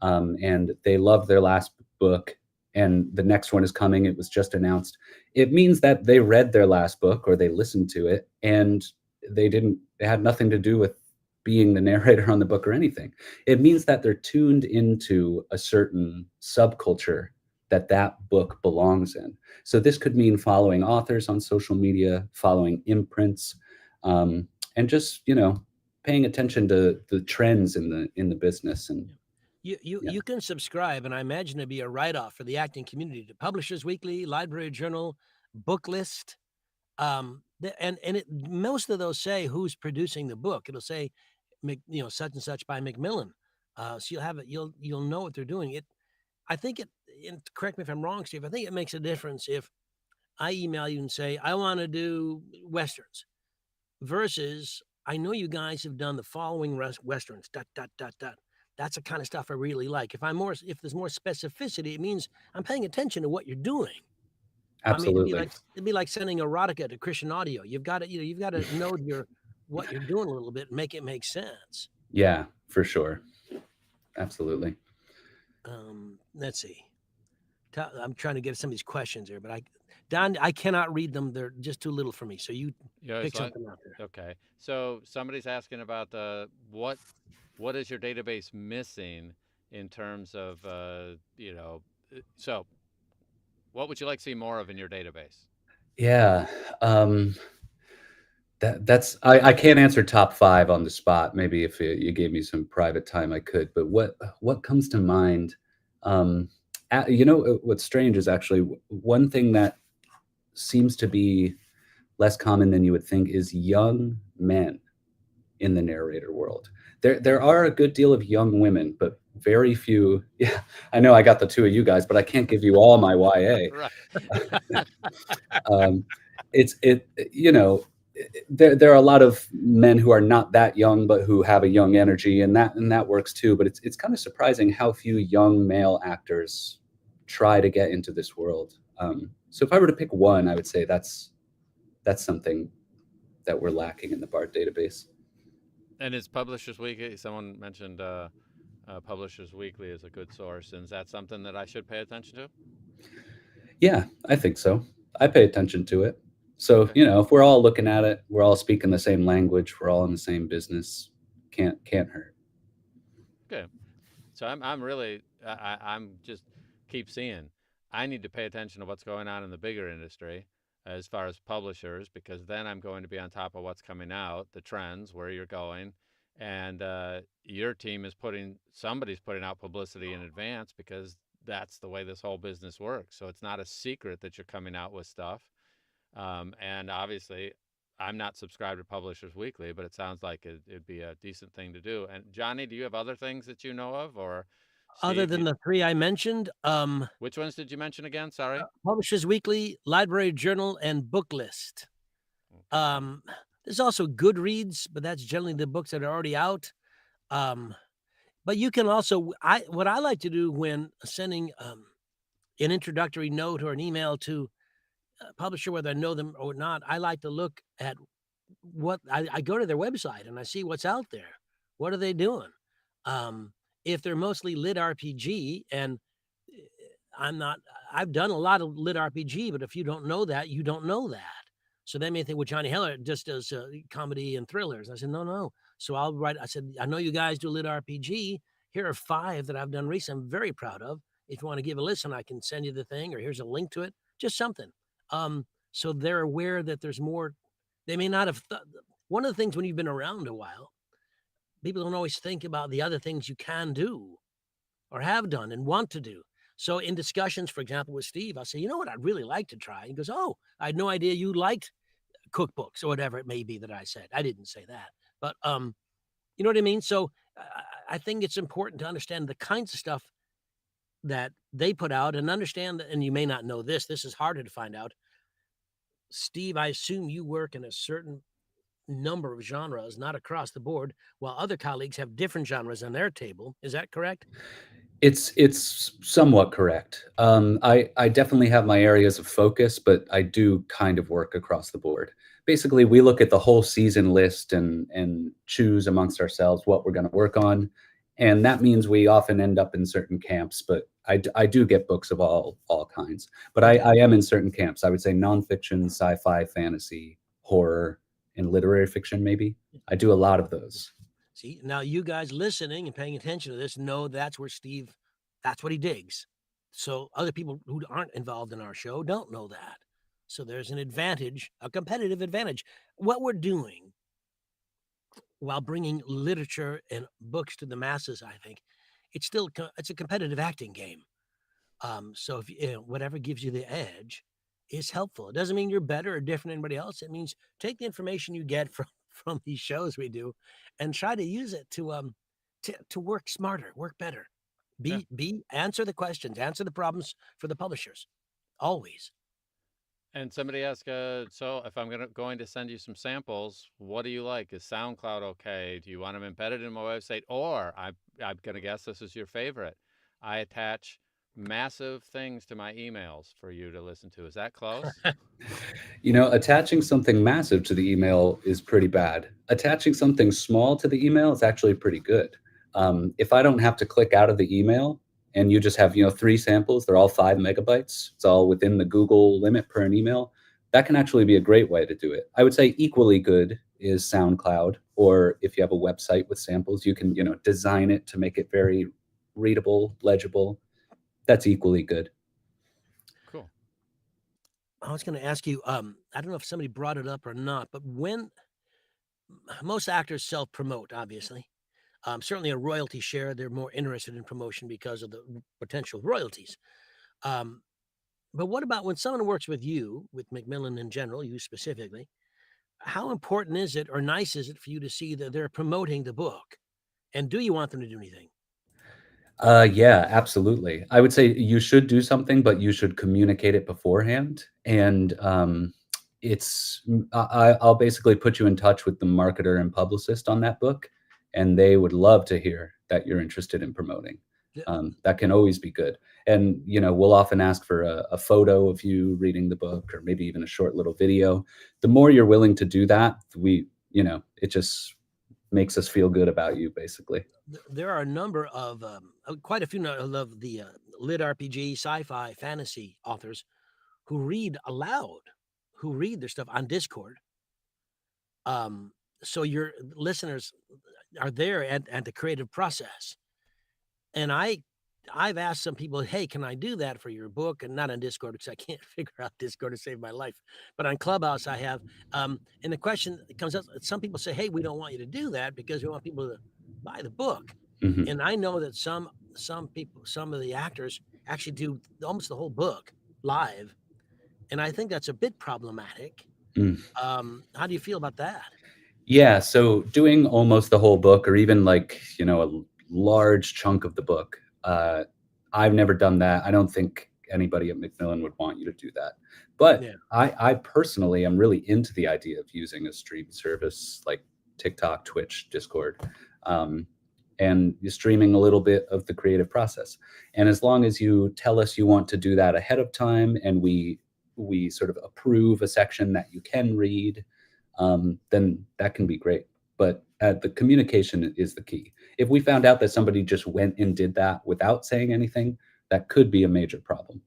and they love their last book, and the next one is coming. It was just announced. It means that they read their last book or they listened to it, and they had nothing to do with being the narrator on the book or anything. It means that they're tuned into a certain subculture that book belongs in. So this could mean following authors on social media, following imprints, and just paying attention to the trends in the business. And yeah. You can subscribe, and I imagine it'd be a write-off for the acting community, to Publishers Weekly, Library Journal, Booklist. Most of those say who's producing the book. It'll say, such and such by Macmillan. So you'll have it. You'll know what they're doing. I think it. And correct me if I'm wrong, Steve. I think it makes a difference if I email you and say I want to do westerns, versus I know you guys have done the following westerns. ... That's the kind of stuff I really like. If there's more specificity, it means I'm paying attention to what you're doing. Absolutely. I mean, it'd be like sending erotica to Christian audio. You've got to know what you're doing a little bit and make it make sense. Yeah, for sure. Absolutely. Let's see. I'm trying to get some of these questions here, but Don, I cannot read them. They're just too little for me. So you pick something out there. Okay. So somebody's asking about what is your database missing in terms of so what would you like to see more of in your database? Yeah. I can't answer top 5 on the spot. Maybe if you gave me some private time, I could. But what comes to mind? What's strange is actually one thing that seems to be less common than you would think is young men in the narrator world. There are a good deal of young women, but very few. Yeah, I know I got the two of you guys, but I can't give you all my YA. Right. There are a lot of men who are not that young, but who have a young energy, and that works too. But it's kind of surprising how few young male actors try to get into this world. So if I were to pick one, I would say that's something that we're lacking in the Bard database. And it's Publishers Weekly. Someone mentioned Publishers Weekly is a good source, and is that something that I should pay attention to? Yeah, I think so. I pay attention to it. So, Okay. If we're all looking at it, we're all speaking the same language, we're all in the same business, can't hurt. Okay. So I'm just keep seeing. I need to pay attention to what's going on in the bigger industry as far as publishers, because then I'm going to be on top of what's coming out, the trends, where you're going. And your team is somebody's putting out publicity in advance, because that's the way this whole business works. So it's not a secret that you're coming out with stuff. And obviously, I'm not subscribed to Publishers Weekly, but it sounds like it'd be a decent thing to do. And Johnny, do you have other things that you know of, or Other Steve? than the 3 I mentioned, Which ones did you mention again? Sorry. Publishers Weekly, Library Journal, and Booklist. Okay. There's also Goodreads, but that's generally the books that are already out. But you can also, what I like to do when sending an introductory note or an email to a publisher, whether I know them or not, I like to look at what I go to their website and I see what's out there. What are they doing? If they're mostly lit RPG, and I've done a lot of lit RPG, but if you don't know that, you don't know that. So they may think, well, Johnny Heller just does comedy and thrillers. I said, no. So I'll write, I said, I know you guys do lit RPG. Here are 5 that I've done recently. I'm very proud of. If you want to give a listen, I can send you the thing, or here's a link to it, just something. So they're aware that there's more. They may not have one of the things when you've been around a while, people don't always think about the other things you can do or have done and want to do. So in discussions, for example, with Steve, I'll say, you know what, I'd really like to try. He goes, oh, I had no idea you liked cookbooks or whatever it may be that I said. I didn't say that, but you know what I mean? So I think it's important to understand the kinds of stuff that they put out and understand that, and you may not know this is harder to find out. Steve, I assume you work in a certain number of genres, not across the board, while other colleagues have different genres on their table. Is that correct? It's somewhat correct. I definitely have my areas of focus, but I do kind of work across the board. Basically, we look at the whole season list and choose amongst ourselves what we're going to work on, and that means we often end up in certain camps. But I do get books of all kinds. But I am in certain camps. I would say nonfiction, sci-fi, fantasy, horror, and literary fiction. Maybe I do a lot of those. See, now you guys listening and paying attention to this know that's where Steve, that's what he digs. So other people who aren't involved in our show don't know that. So there's an advantage, a competitive advantage. What we're doing while bringing literature and books to the masses, I think, it's a competitive acting game. So if whatever gives you the edge is helpful. It doesn't mean you're better or different than anybody else. It means take the information you get from these shows we do and try to use it to work smarter, work better. Answer the questions, answer the problems for the publishers. Always. And somebody asked, so if I'm going to send you some samples, what do you like? Is SoundCloud okay? Do you want them embedded in my website? Or I'm going to guess this is your favorite. I attach massive things to my emails for you to listen to. Is that close? Attaching something massive to the email is pretty bad. Attaching something small to the email is actually pretty good. If I don't have to click out of the email and you just have, 3 samples, they're all 5 megabytes. It's all within the Google limit per an email. That can actually be a great way to do it. I would say equally good is SoundCloud, or if you have a website with samples, you can, design it to make it very readable, legible. That's equally good. Cool. I was going to ask you, I don't know if somebody brought it up or not, but when most actors self-promote, obviously, certainly a royalty share, they're more interested in promotion because of the potential royalties. But what about when someone works with you, with Macmillan in general, you specifically, how important is it or nice is it for you to see that they're promoting the book? And do you want them to do anything? Yeah, absolutely. I would say you should do something, but you should communicate it beforehand. And I'll basically put you in touch with the marketer and publicist on that book, and they would love to hear that you're interested in promoting. That can always be good. And, we'll often ask for a photo of you reading the book, or maybe even a short little video. The more you're willing to do that, it just makes us feel good about you, basically. There are a number of, quite a few of the lit RPG, sci-fi, fantasy authors who read aloud, who read their stuff on Discord. So your listeners are there at the creative process. And I've asked some people, hey, can I do that for your book? And not on Discord, because I can't figure out Discord to save my life. But on Clubhouse, I have. And the question comes up, some people say, hey, we don't want you to do that because we want people to buy the book. Mm-hmm. And I know that some people, some of the actors actually do almost the whole book live. and I think that's a bit problematic. Mm. How do you feel about that? Yeah, so doing almost the whole book, or even like, a large chunk of the book, I've never done that. I don't think anybody at Macmillan would want you to do that. But Yeah. I personally am really into the idea of using a stream service like TikTok, Twitch, Discord, and you're streaming a little bit of the creative process. And as long as you tell us you want to do that ahead of time, and we sort of approve a section that you can read, then that can be great. But the communication is the key. If we found out that somebody just went and did that without saying anything, that could be a major problem.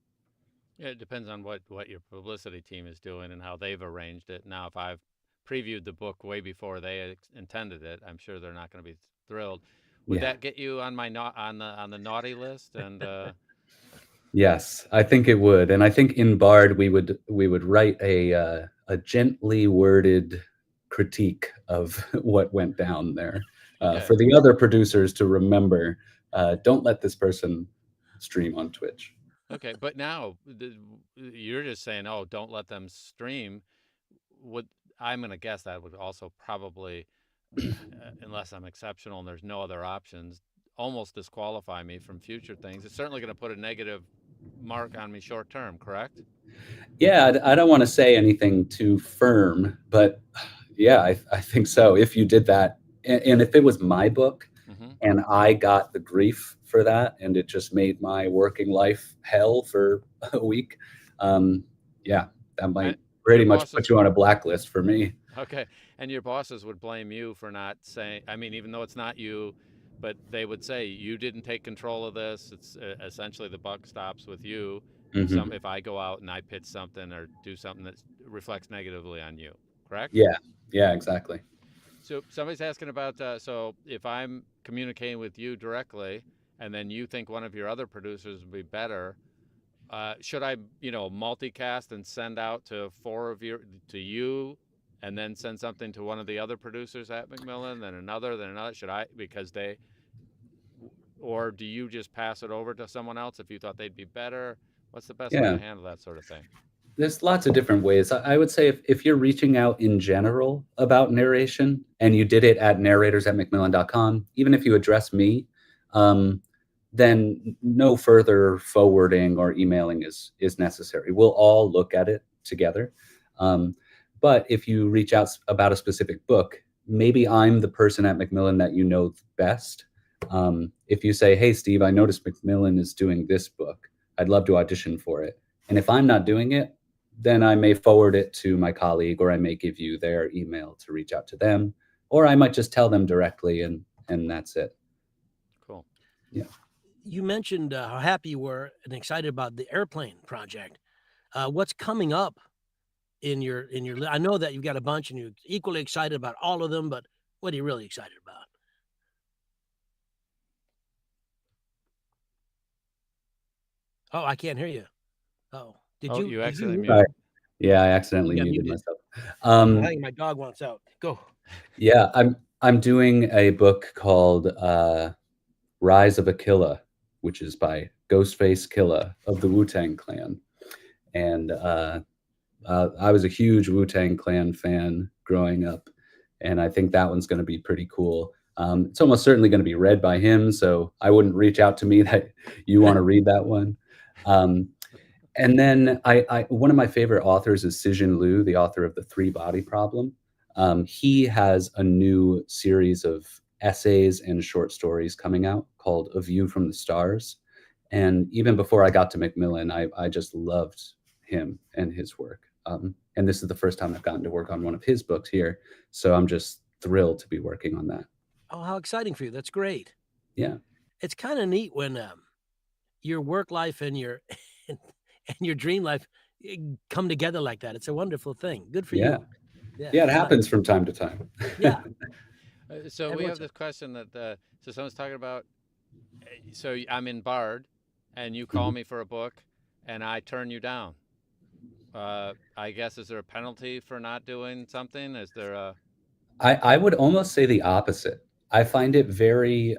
Yeah, it depends on what your publicity team is doing and how they've arranged it. Now, if I've previewed the book way before they intended it, I'm sure they're not going to be thrilled. Would Yeah. that get you on my on the naughty list? And Yes, I think it would. And I think in Bard we would write a gently worded critique of what went down there, okay. for the other producers to remember. Don't let this person stream on Twitch. Okay, but now you're just saying, oh, don't let them stream. Would I'm going to guess that would also probably, unless I'm exceptional and there's no other options, almost disqualify me from future things. It's certainly going to put a negative mark on me short term, correct? Yeah, I don't want to say anything too firm, but yeah, I think so. If you did that, and if it was my book, Mm-hmm. and I got the grief for that, and it just made my working life hell for a week, yeah, that might pretty much put you on a blacklist for me. Okay, and your bosses would blame you for not saying, I mean, even though it's not you, but they would say, you didn't take control of this. It's essentially the buck stops with you. Mm-hmm. If I go out and I pitch something or do something that reflects negatively on you, correct? Yeah, exactly. So somebody's asking about, so if I'm communicating with you directly and then you think one of your other producers would be better, should I, multicast and send out to to you, and then send something to one of the other producers at Macmillan, then another, should I, or do you just pass it over to someone else if you thought they'd be better? What's the best way Yeah. to handle that sort of thing? There's lots of different ways. I would say if you're reaching out in general about narration, and you did it at narrators@macmillan.com, even if you address me, then no further forwarding or emailing is necessary. We'll all look at it together. But if you reach out about a specific book, maybe I'm the person at Macmillan that you know best. If you say, hey, Steve, I noticed Macmillan is doing this book. I'd love to audition for it. And if I'm not doing it, then I may forward it to my colleague, or I may give you their email to reach out to them, or I might just tell them directly, and that's it. Cool. Yeah. You mentioned how happy you were and excited about the airplane project. What's coming up in your I know that you've got a bunch and you're equally excited about all of them, but what are you really excited about? Oh, I can't hear you. Oh, did you? You did accidentally you muted. Yeah, I accidentally Yeah, muted muted. myself. I think my dog wants out. Go. Yeah, I'm doing a book called Rise of a Killa, which is by Ghostface Killa of the Wu-Tang Clan. And I was a huge Wu-Tang Clan fan growing up, and I think that one's going to be pretty cool. It's almost certainly going to be read by him, so I wouldn't reach out to me that you want to read that one. And then one of my favorite authors is Cixin Liu, the author of The Three Body Problem. He has a new series of essays and short stories coming out called A View from the Stars. And even before I got to Macmillan, I just loved him and his work. And this is the first time I've gotten to work on one of his books here. So I'm just thrilled to be working on that. Oh, how exciting for you. That's great. Yeah. It's kind of neat when your work life and your and your dream life come together like that. It's a wonderful thing. Good for you. Yeah, it happens from time to time. Yeah. So we have this question that so someone's talking about, so I'm in Bard and you call me for a book and I turn you down. I guess, is there a penalty for not doing something? Is there a... I would almost say the opposite. I find it very,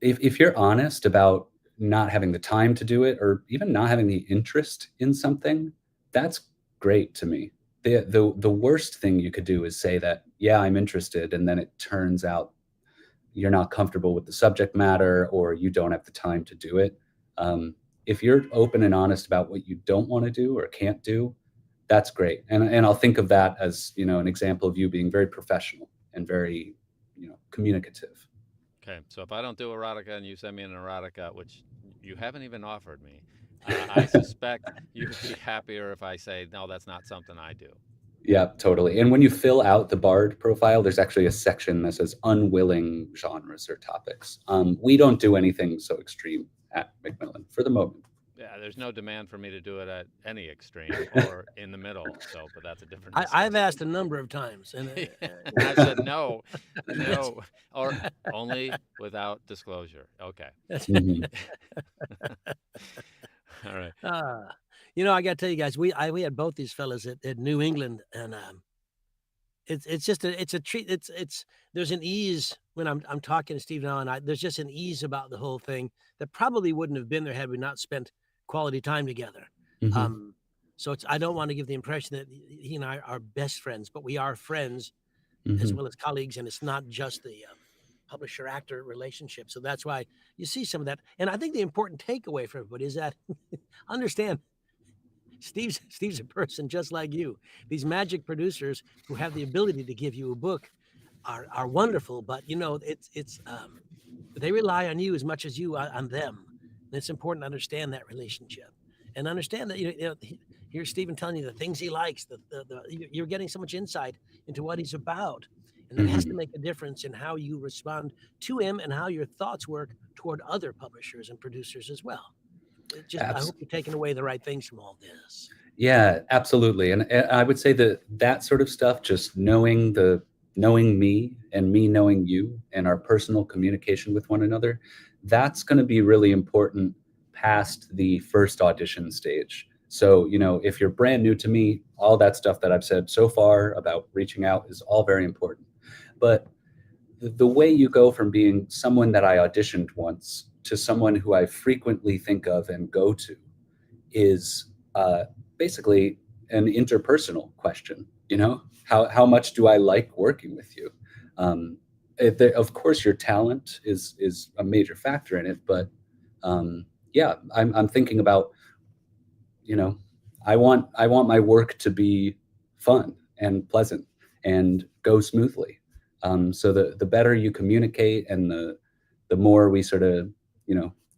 if you're honest about not having the time to do it, or even not having the interest in something, that's great to me. The worst thing you could do is say that, yeah, I'm interested, and then it turns out you're not comfortable with the subject matter or you don't have the time to do it. If you're open and honest about what you don't want to do or can't do, that's great. And I'll think of that as, an example of you being very professional and very, communicative. Okay, so if I don't do erotica and you send me an erotica, which you haven't even offered me, I suspect you would be happier if I say, no, that's not something I do. Yeah, totally. And when you fill out the Bard profile, there's actually a section that says unwilling genres or topics. We don't do anything so extreme at Macmillan for the moment. Yeah, there's no demand for me to do it at any extreme or in the middle. So, but that's a different I've discussion. asked a number of times, and And I've said no, or only without disclosure. Okay. Mhm. All right. I got to tell you guys, we had both these fellas at New England, and it's just it's a treat. It's there's an ease when I'm talking to Steve now, and there's just an ease about the whole thing that probably wouldn't have been there had we not spent quality time together. Mhm. So I don't want to give the impression that he and I are best friends, but we are friends as Mhm. well as colleagues, and it's not just the publisher-actor relationship. So that's why you see some of that. And I think the important takeaway for everybody is that understand Steve's a person just like you. These magic producers who have the ability to give you a book are wonderful, but it's they rely on you as much as you on them. And it's important to understand that relationship and understand that here's Stephen telling you the things he likes. You're getting so much insight into what he's about, and that has to Mhm. make a difference in how you respond to him and how your thoughts work toward other publishers and producers as well. I hope you're taking away the right things from all this. Yeah, absolutely. And I would say that sort of stuff, just knowing me and me knowing you and our personal communication with one another, that's going to be really important past the first audition stage. So, if you're brand new to me, all that stuff that I've said so far about reaching out is all very important. But the way you go from being someone that I auditioned once to someone who I frequently think of and go to is basically an interpersonal question. How much do I like working with you? Of course, your talent is a major factor in it, but yeah, I'm thinking about, I want my work to be fun and pleasant and go smoothly. So the better you communicate and the more we sort of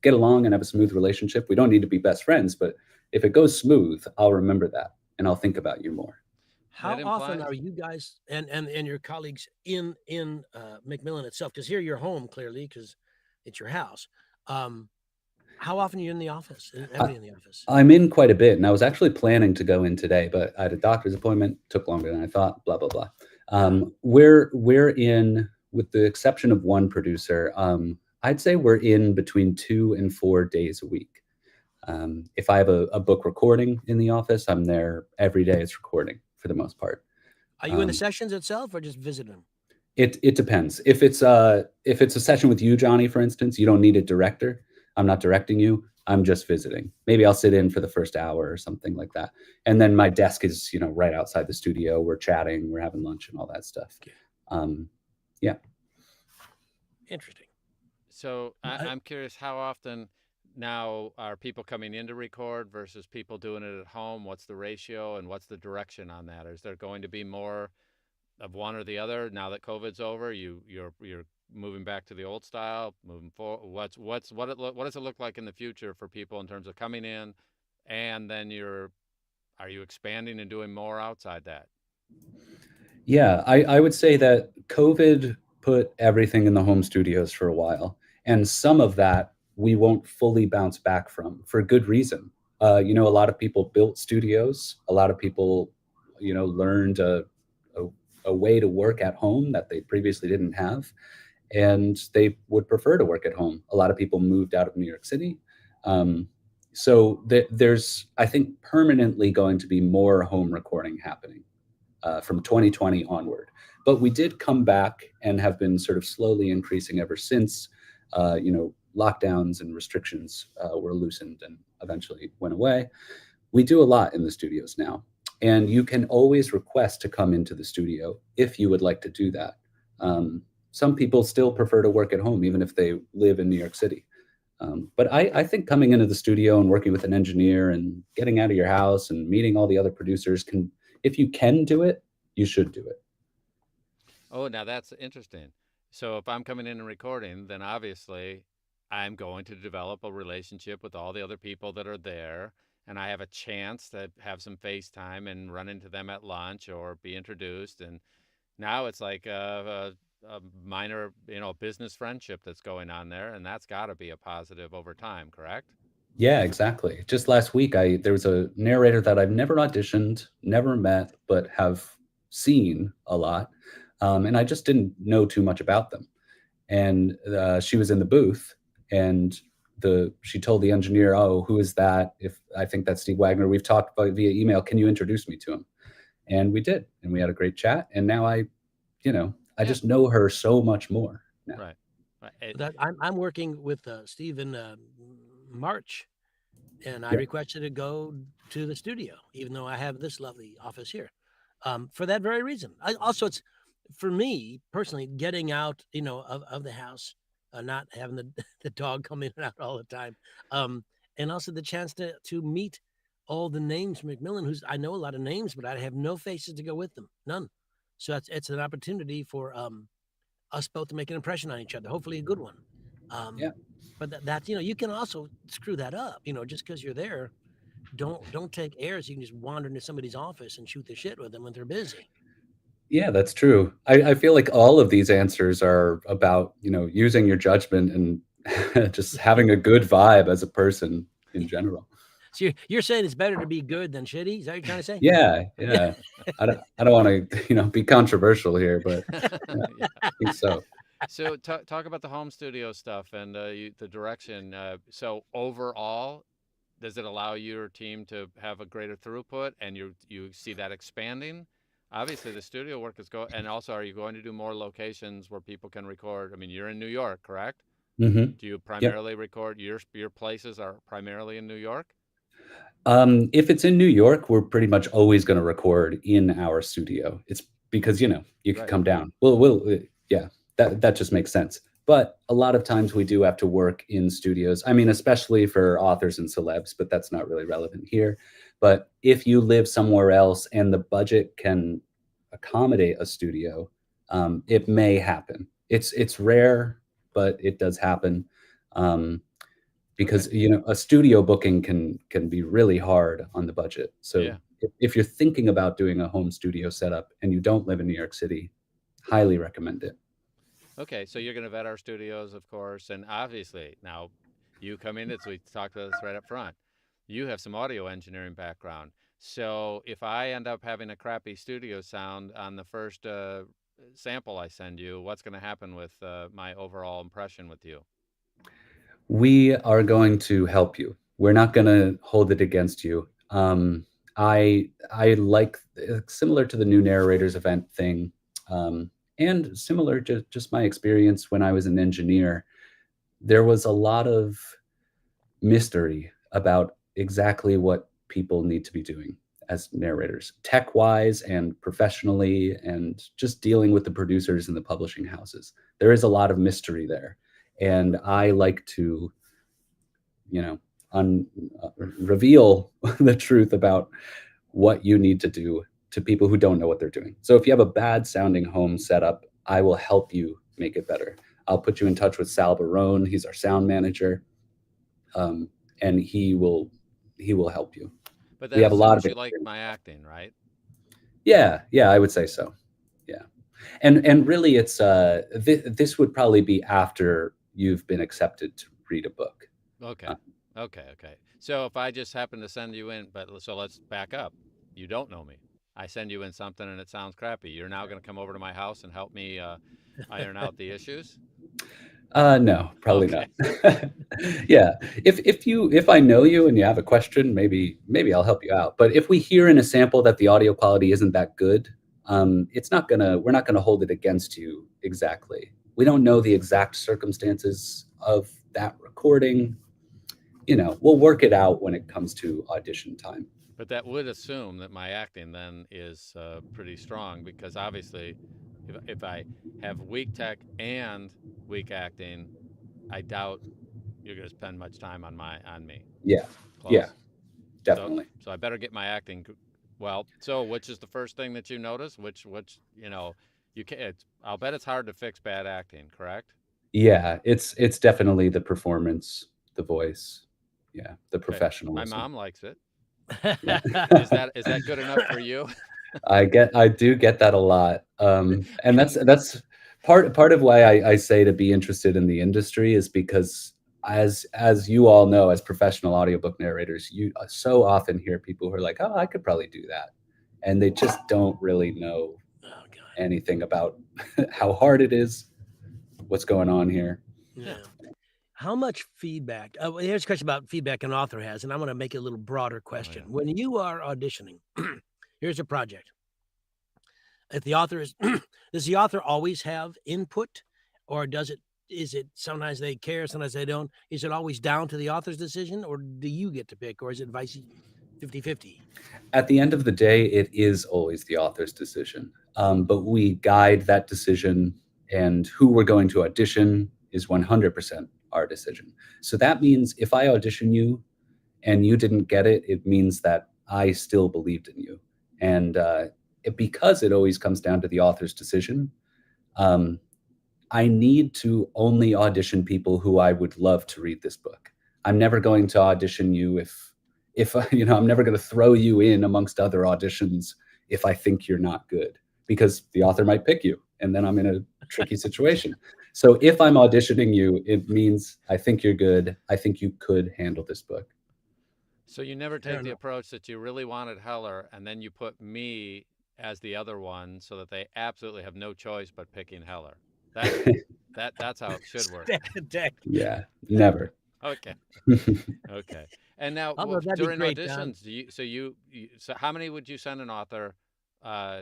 get along and have a smooth relationship. We don't need to be best friends, but if it goes smooth, I'll remember that and I'll think about you more. How often are you guys and your colleagues in Macmillan itself? Because here you're home clearly because it's your house. How often are you in the office? Everybody in the office? I'm in quite a bit, and I was actually planning to go in today, but I had a doctor's appointment. Took longer than I thought. Blah blah blah. We're in, with the exception of one producer. I'd say we're in between 2 and 4 days a week. If I have a book recording in the office, I'm there every day. It's recording for the most part. Are you in the sessions itself or just visiting them? It depends. If it's a session with you, Johnny, for instance, you don't need a director. I'm not directing you. I'm just visiting. Maybe I'll sit in for the first hour or something like that. And then my desk is, right outside the studio. We're chatting, we're having lunch and all that stuff. Okay. Yeah. Interesting. So I'm curious, how often now are people coming in to record versus people doing it at home? What's the ratio and what's the direction on that? Is there going to be more of one or the other now that COVID's over? You're moving back to the old style, moving forward. What does it look like in the future for people in terms of coming in, and then are you expanding and doing more outside that? Yeah, I would say that COVID put everything in the home studios for a while, and some of that we won't fully bounce back from for good reason. A lot of people built studios. A lot of people, learned a way to work at home that they previously didn't have, and they would prefer to work at home. A lot of people moved out of New York City. So there's, I think, permanently going to be more home recording happening from 2020 onward. But we did come back and have been sort of slowly increasing ever since, lockdowns and restrictions were loosened and eventually went away. We do a lot in the studios now, and you can always request to come into the studio if you would like to do that. Some people still prefer to work at home, even if they live in New York City. But I think coming into the studio and working with an engineer and getting out of your house and meeting all the other producers can, if you can do it, you should do it. Oh, now that's interesting. So if I'm coming in and recording, then obviously I'm going to develop a relationship with all the other people that are there, and I have a chance to have some FaceTime and run into them at lunch or be introduced. And now it's like a minor, business friendship that's going on there, and that's got to be a positive over time, correct? Yeah, exactly. Just last week, there was a narrator that I've never auditioned, never met, but have seen a lot, and I just didn't know too much about them. And she was in the booth, and she told the engineer, "Oh, who is that? If I think that's Steve Wagner. We've talked about via email. Can you introduce me to him?" And we did, and we had a great chat. And now I Yeah. just know her so much more now. Right. That I'm working with Steve in March, and I Yeah. requested to go to the studio, even though I have this lovely office here, for that very reason. Also, it's for me personally getting out, of the house, not having the the dog come in and out all the time, and also the chance to meet all the names from Macmillan. I know a lot of names, but I have no faces to go with them, none. So it's an opportunity for us both to make an impression on each other, hopefully a good one. Yeah. But that's you can also screw that up. Just because you're there, don't take airs. You can just wander into somebody's office and shoot the shit with them when they're busy. Yeah, that's true. I feel like all of these answers are about, using your judgment and just having a good vibe as a person in general. So you're saying it's better to be good than shitty? Is that what you're trying to say? Yeah, yeah. I don't want to, be controversial here, but yeah, Yeah. I think so. So talk about the home studio stuff and the direction. So overall, does it allow your team to have a greater throughput, and you see that expanding? Obviously, the studio work is and also, are you going to do more locations where people can record? I mean, you're in New York, correct? Hmm. Do you Yep. primarily record your places are primarily in New York? If it's in New York, we're pretty much always going to record in our studio. It's because, you can Right. come down. Yeah, that just makes sense. But a lot of times we do have to work in studios. I mean, especially for authors and celebs, but that's not really relevant here. But if you live somewhere else and the budget can accommodate a studio, it may happen. It's rare, but it does happen. Because Okay. a studio booking can be really hard on the budget. So Yeah. if you're thinking about doing a home studio setup and you don't live in New York City, highly recommend it. Okay, so you're going to vet our studios, of course, and obviously now you come in. We talked about this right up front. You have some audio engineering background, so if I end up having a crappy studio sound on the first sample I send you, what's going to happen with my overall impression with you? We are going to help you. We're not going to hold it against you. I like, similar to the new narrators event thing, and similar to just my experience when I was an engineer. There was a lot of mystery about exactly what people need to be doing as narrators, tech wise and professionally, and just dealing with the producers and the publishing houses. There is a lot of mystery there. And I like to, reveal the truth about what you need to do to people who don't know what they're doing. So if you have a bad sounding home setup, I will help you make it better. I'll put you in touch with Sal Barone. He's our sound manager. And he will help you. But We that have a lot of assumes you like experience. my acting, right? Yeah, I would say so. Yeah, and really, it's this would probably be after you've been accepted to read a book. Okay. Okay. So if I just happen to send you in, so let's back up. You don't know me. I send you in something and it sounds crappy. You're now going to come over to my house and help me iron out the issues? No, probably Okay. not. Yeah, if I know you and you have a question, maybe I'll help you out. But if we hear in a sample that the audio quality isn't that good, we're not gonna hold it against you exactly. We don't know the exact circumstances of that recording. We'll work it out when it comes to audition time. But that would assume that my acting then is pretty strong, because obviously, if I have weak tech and weak acting, I doubt you're going to spend much time on me. Yeah, yeah, Close. So definitely. I better get my acting well. So which is the first thing that you notice? Which you can. I'll bet it's hard to fix bad acting. Correct? Yeah, it's definitely the performance, the voice, yeah, the Okay. My professionalism. mom likes it. Yeah. Is that good enough for you? I do get that a lot. And Can that's part of why I say to be interested in the industry is because as you all know, as professional audiobook narrators, you so often hear people who are like, "Oh, I could probably do that." And they just don't really know Oh God. anything about how hard it is, what's going on here. Yeah. How much feedback? Well, here's a question about feedback an author has, and I want to make it a little broader question. yeah. When you are auditioning, here's a project. If the author is, does the author always have input, or is it sometimes they care, sometimes they don't? Is it always down to the author's decision, or do you get to pick, or is it vice 50-50? At the end of the day, it is always the author's decision. But we guide that decision, and who we're going to audition is 100% our decision. So that means if I audition you and you didn't get it, it means that I still believed in you. And because it always comes down to the author's decision, um, I need to only audition people who I would love to read this book. I'm never going to audition you if I'm never going to throw you in amongst other auditions if I think you're not good, because the author might pick you and then I'm in a tricky situation. So if I'm auditioning you, it means I think you're good. I think you could handle this book. So you never Fair take the enough. approach that you really wanted Heller, and then you put me as the other one, so that they absolutely have no choice but picking Heller. That's that's how it should work. Stack the deck. Yeah, never. Okay. Okay. And now, Although that'd be during great. auditions, so how many would you send an author, uh,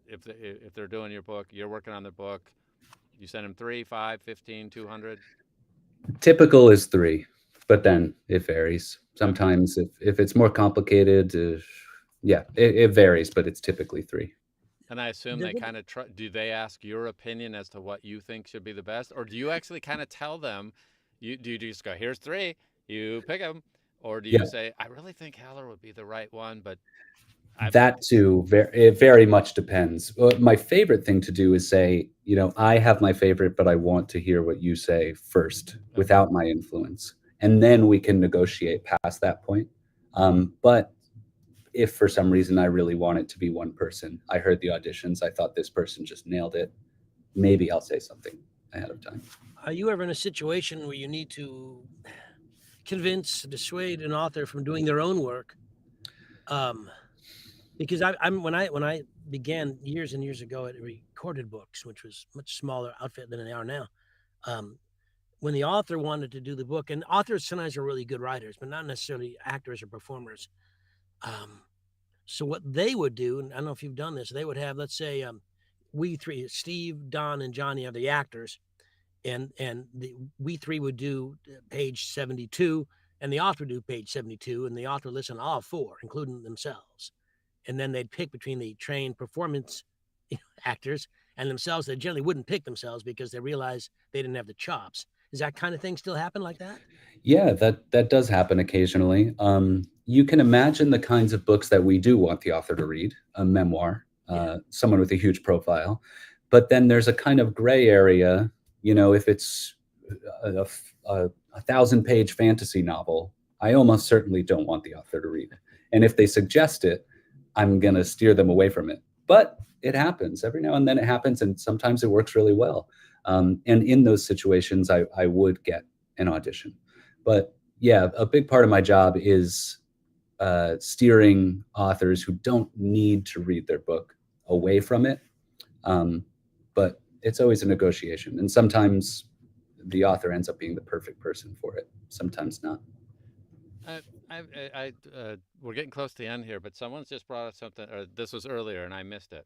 if they're doing your book, you're working on the book, you send them 3, 5, 15, 200? Typical is 3, but then it varies. Okay. Sometimes if it's more complicated, yeah, it varies, but it's typically 3. And I assume Does they it- kind of do they ask your opinion as to what you think should be the best, or do you actually kind of tell them? Do you just go, here's 3, you pick them, or do you Yeah, say, I really think Heller would be the right one, but I that too, it very much depends. My favorite thing to do is say, I have my favorite, but I want to hear what you say first okay. without my influence. And then we can negotiate past that point. But if for some reason I really want it to be one person, I heard the auditions, I thought this person just nailed it, maybe I'll say something ahead of time. Are you ever in a situation where you need to dissuade an author from doing their own work? Because I'm when I began years and years ago at Recorded Books, which was much smaller outfit than they are now. Um, when the author wanted to do the book, and authors sometimes are really good writers, but not necessarily actors or performers. Um, so what they would do, and I don't know if you've done this, they would have, let's say, we three, Steve, Don, and Johnny are the actors, and we three would do page 72, and the author would do page 72, and the author would listen to all 4, including themselves. And then they'd pick between the trained performance actors and themselves. They generally wouldn't pick themselves because they realized they didn't have the chops. Does that kind of thing still happen like that? Yeah, that does happen occasionally. You can imagine the kinds of books that we do want the author to read, a memoir, Yeah. someone with a huge profile. But then there's a kind of gray area, if it's a 1,000-page fantasy novel, I almost certainly don't want the author to read it. And if they suggest it, I'm going to steer them away from it. But it happens. Every now and then it happens, and sometimes it works really well. And in those situations, I would get an audition. But yeah, a big part of my job is steering authors who don't need to read their book away from it. But it's always a negotiation. And sometimes the author ends up being the perfect person for it, sometimes not. I, we're getting close to the end here, but someone's just brought up something, or this was earlier and I missed it.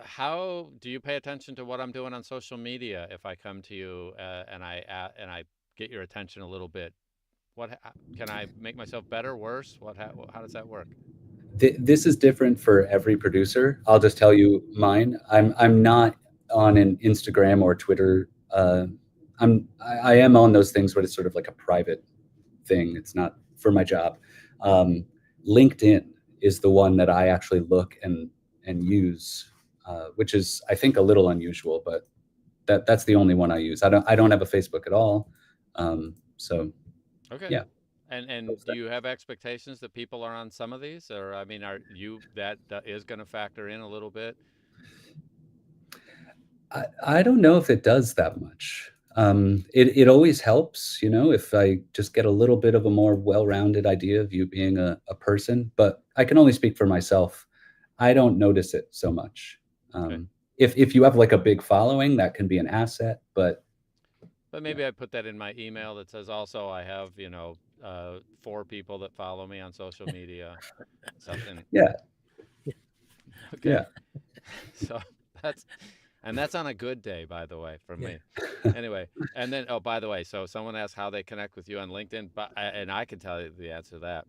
How do you pay attention to what I'm doing on social media if I come to you and I get your attention a little bit? Can I make myself better, worse? How does that work? This is different for every producer. I'll just tell you mine. I'm not on an Instagram or Twitter. I am on those things, but it's sort of like a private thing. It's not for my job. LinkedIn is the one that I actually look and use, which is, I think, a little unusual, but that's the only one I use. I don't have a Facebook at all. So Okay. yeah. And do you have expectations that people are on some of these, or I mean, that is going to factor in a little bit? I don't know if it does that much. It always helps, if I just get a little bit of a more well-rounded idea of you being a person, but I can only speak for myself. I don't notice it so much. Okay. If you have like a big following, that can be an asset, but maybe I put that in my email that says also I have 4 people that follow me on social media, something. yeah. Okay. Yeah. So that's on a good day, by the way, from me. Anyway, and then, oh, by the way, so someone asked how they connect with you on LinkedIn, and I can tell you the answer to that.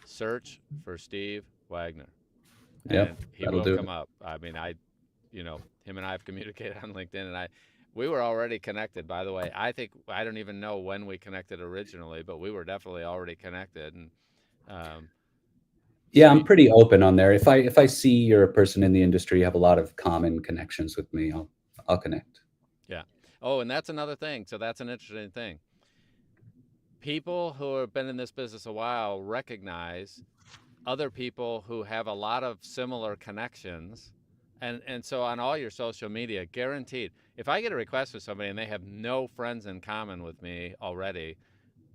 Search for Steve Wagner, and he will come up. I mean, him and I have communicated on LinkedIn, and we were already connected, by the way. I don't even know when we connected originally, but we were definitely already connected. And yeah, I'm pretty open on there. If I see you're a person in the industry, you have a lot of common connections with me, I'll connect. Yeah. Oh, and that's another thing. So that's an interesting thing. People who have been in this business a while recognize other people who have a lot of similar connections. And so on all your social media, guaranteed, if I get a request from somebody and they have no friends in common with me already,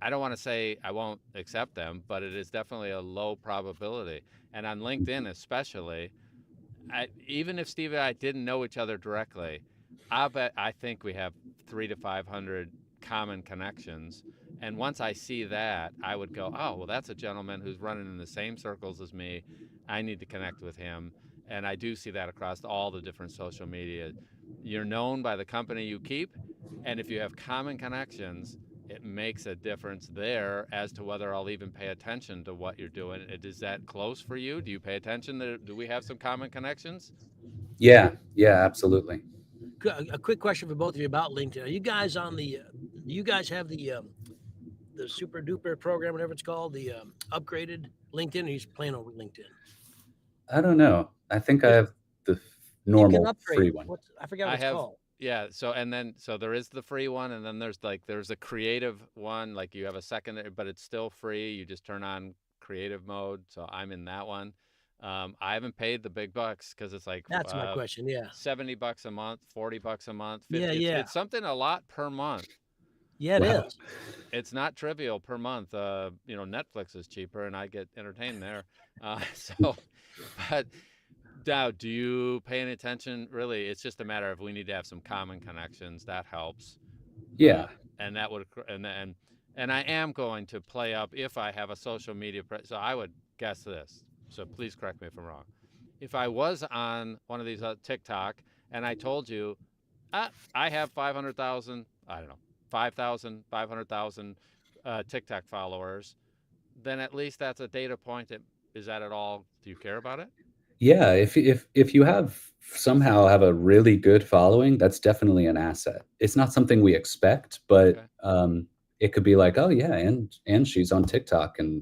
I don't want to say I won't accept them, but it is definitely a low probability. And on LinkedIn especially, even if Steve and I didn't know each other directly, I think we have 300 to 500 common connections. And once I see that, I would go, oh, well, that's a gentleman who's running in the same circles as me. I need to connect with him. And I do see that across all the different social media. You're known by the company you keep. And if you have common connections, it makes a difference there as to whether I'll even pay attention to what you're doing. Is that close for you? Do you pay attention? Do we have some common connections? Yeah, absolutely. A quick question for both of you about LinkedIn. Are you guys on do you guys have the super duper program, whatever it's called, the upgraded LinkedIn, or are you just playing over LinkedIn? I don't know. I think I have the normal free one. I forgot what it's called. Yeah. So there is the free one, and then there's a creative one. Like you have a secondary, but it's still free. You just turn on creative mode. So I'm in that one. I haven't paid the big bucks because it's like that's my question. Yeah, $70 a month, $40 a month, 50. Yeah. It's something a lot per month. Yeah, it is. It's not trivial per month. Netflix is cheaper, and I get entertained there. But now, do you pay any attention? Really, it's just a matter of we need to have some common connections. That helps. Yeah. And that would, and I am going to play up if I have a social media. So I would guess this. So please correct me if I'm wrong. If I was on one of these TikTok and I told you, I have 500,000, I don't know, 5,000, 500,000 TikTok followers, then at least that's a data point. Is that at all? Do you care about it? Yeah, if you somehow have a really good following, that's definitely an asset. It's not something we expect, but it could be like, oh yeah, and she's on TikTok, and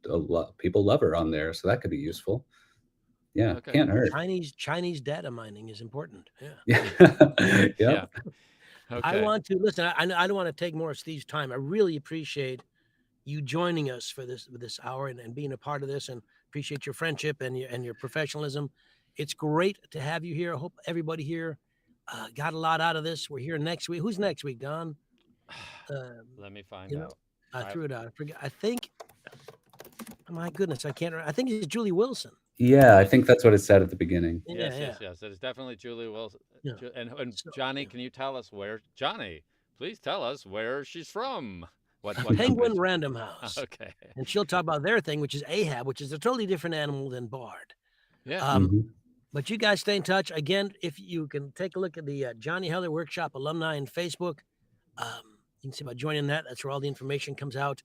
a lot of people love her on there, so that could be useful. Yeah, can't hurt. Chinese data mining is important. Yeah. Yeah. Okay. I want to listen. I don't want to take more of Steve's time. I really appreciate you joining us for this hour and being a part of this, and appreciate your friendship and your professionalism. It's great to have you here. I hope everybody here got a lot out of this. We're here next week. Who's next week, Don? Let me find out. I threw it out. I forget. I think. Oh my goodness, I can't remember. I think it's Julie Wilson. Yeah, I think that's what it said at the beginning. Yes. It is definitely Julie Wilson. Yeah. And Johnny, can you tell us Johnny, please tell us where she's from. What Penguin Random House. Okay. And she'll talk about their thing, which is Ahab, which is a totally different animal than Bard. Yeah. But you guys stay in touch. Again, if you can take a look at the Johnny Heller Workshop alumni on Facebook, you can see about joining that. That's where all the information comes out.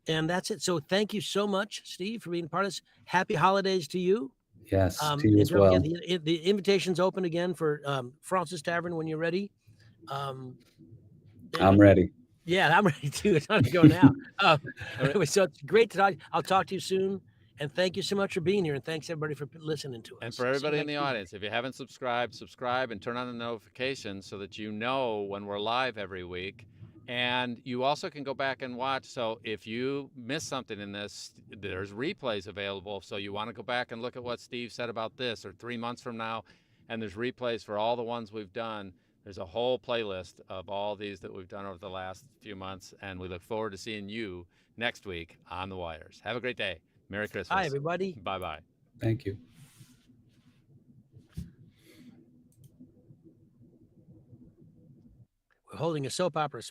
And that's it. So thank you so much, Steve, for being part of this. Happy holidays to you. Yes, to you And as don't well. forget, the invitation's open again for Francis Tavern when you're ready. I'm ready. Yeah, I'm ready too. It's time to go now. Anyway, so it's great to talk. I'll talk to you soon. And thank you so much for being here. And thanks everybody for listening to us. And for everybody in the audience, if you haven't subscribed, subscribe and turn on the notifications so that you know when we're live every week. And you also can go back and watch. So if you miss something in this, there's replays available. So you want to go back and look at what Steve said about this, or 3 months from now, and there's replays for all the ones we've done. There's a whole playlist of all these that we've done over the last few months, and we look forward to seeing you next week on The Wires. Have a great day. Merry Christmas. Hi, everybody. Bye-bye. Thank you. We're holding a soap opera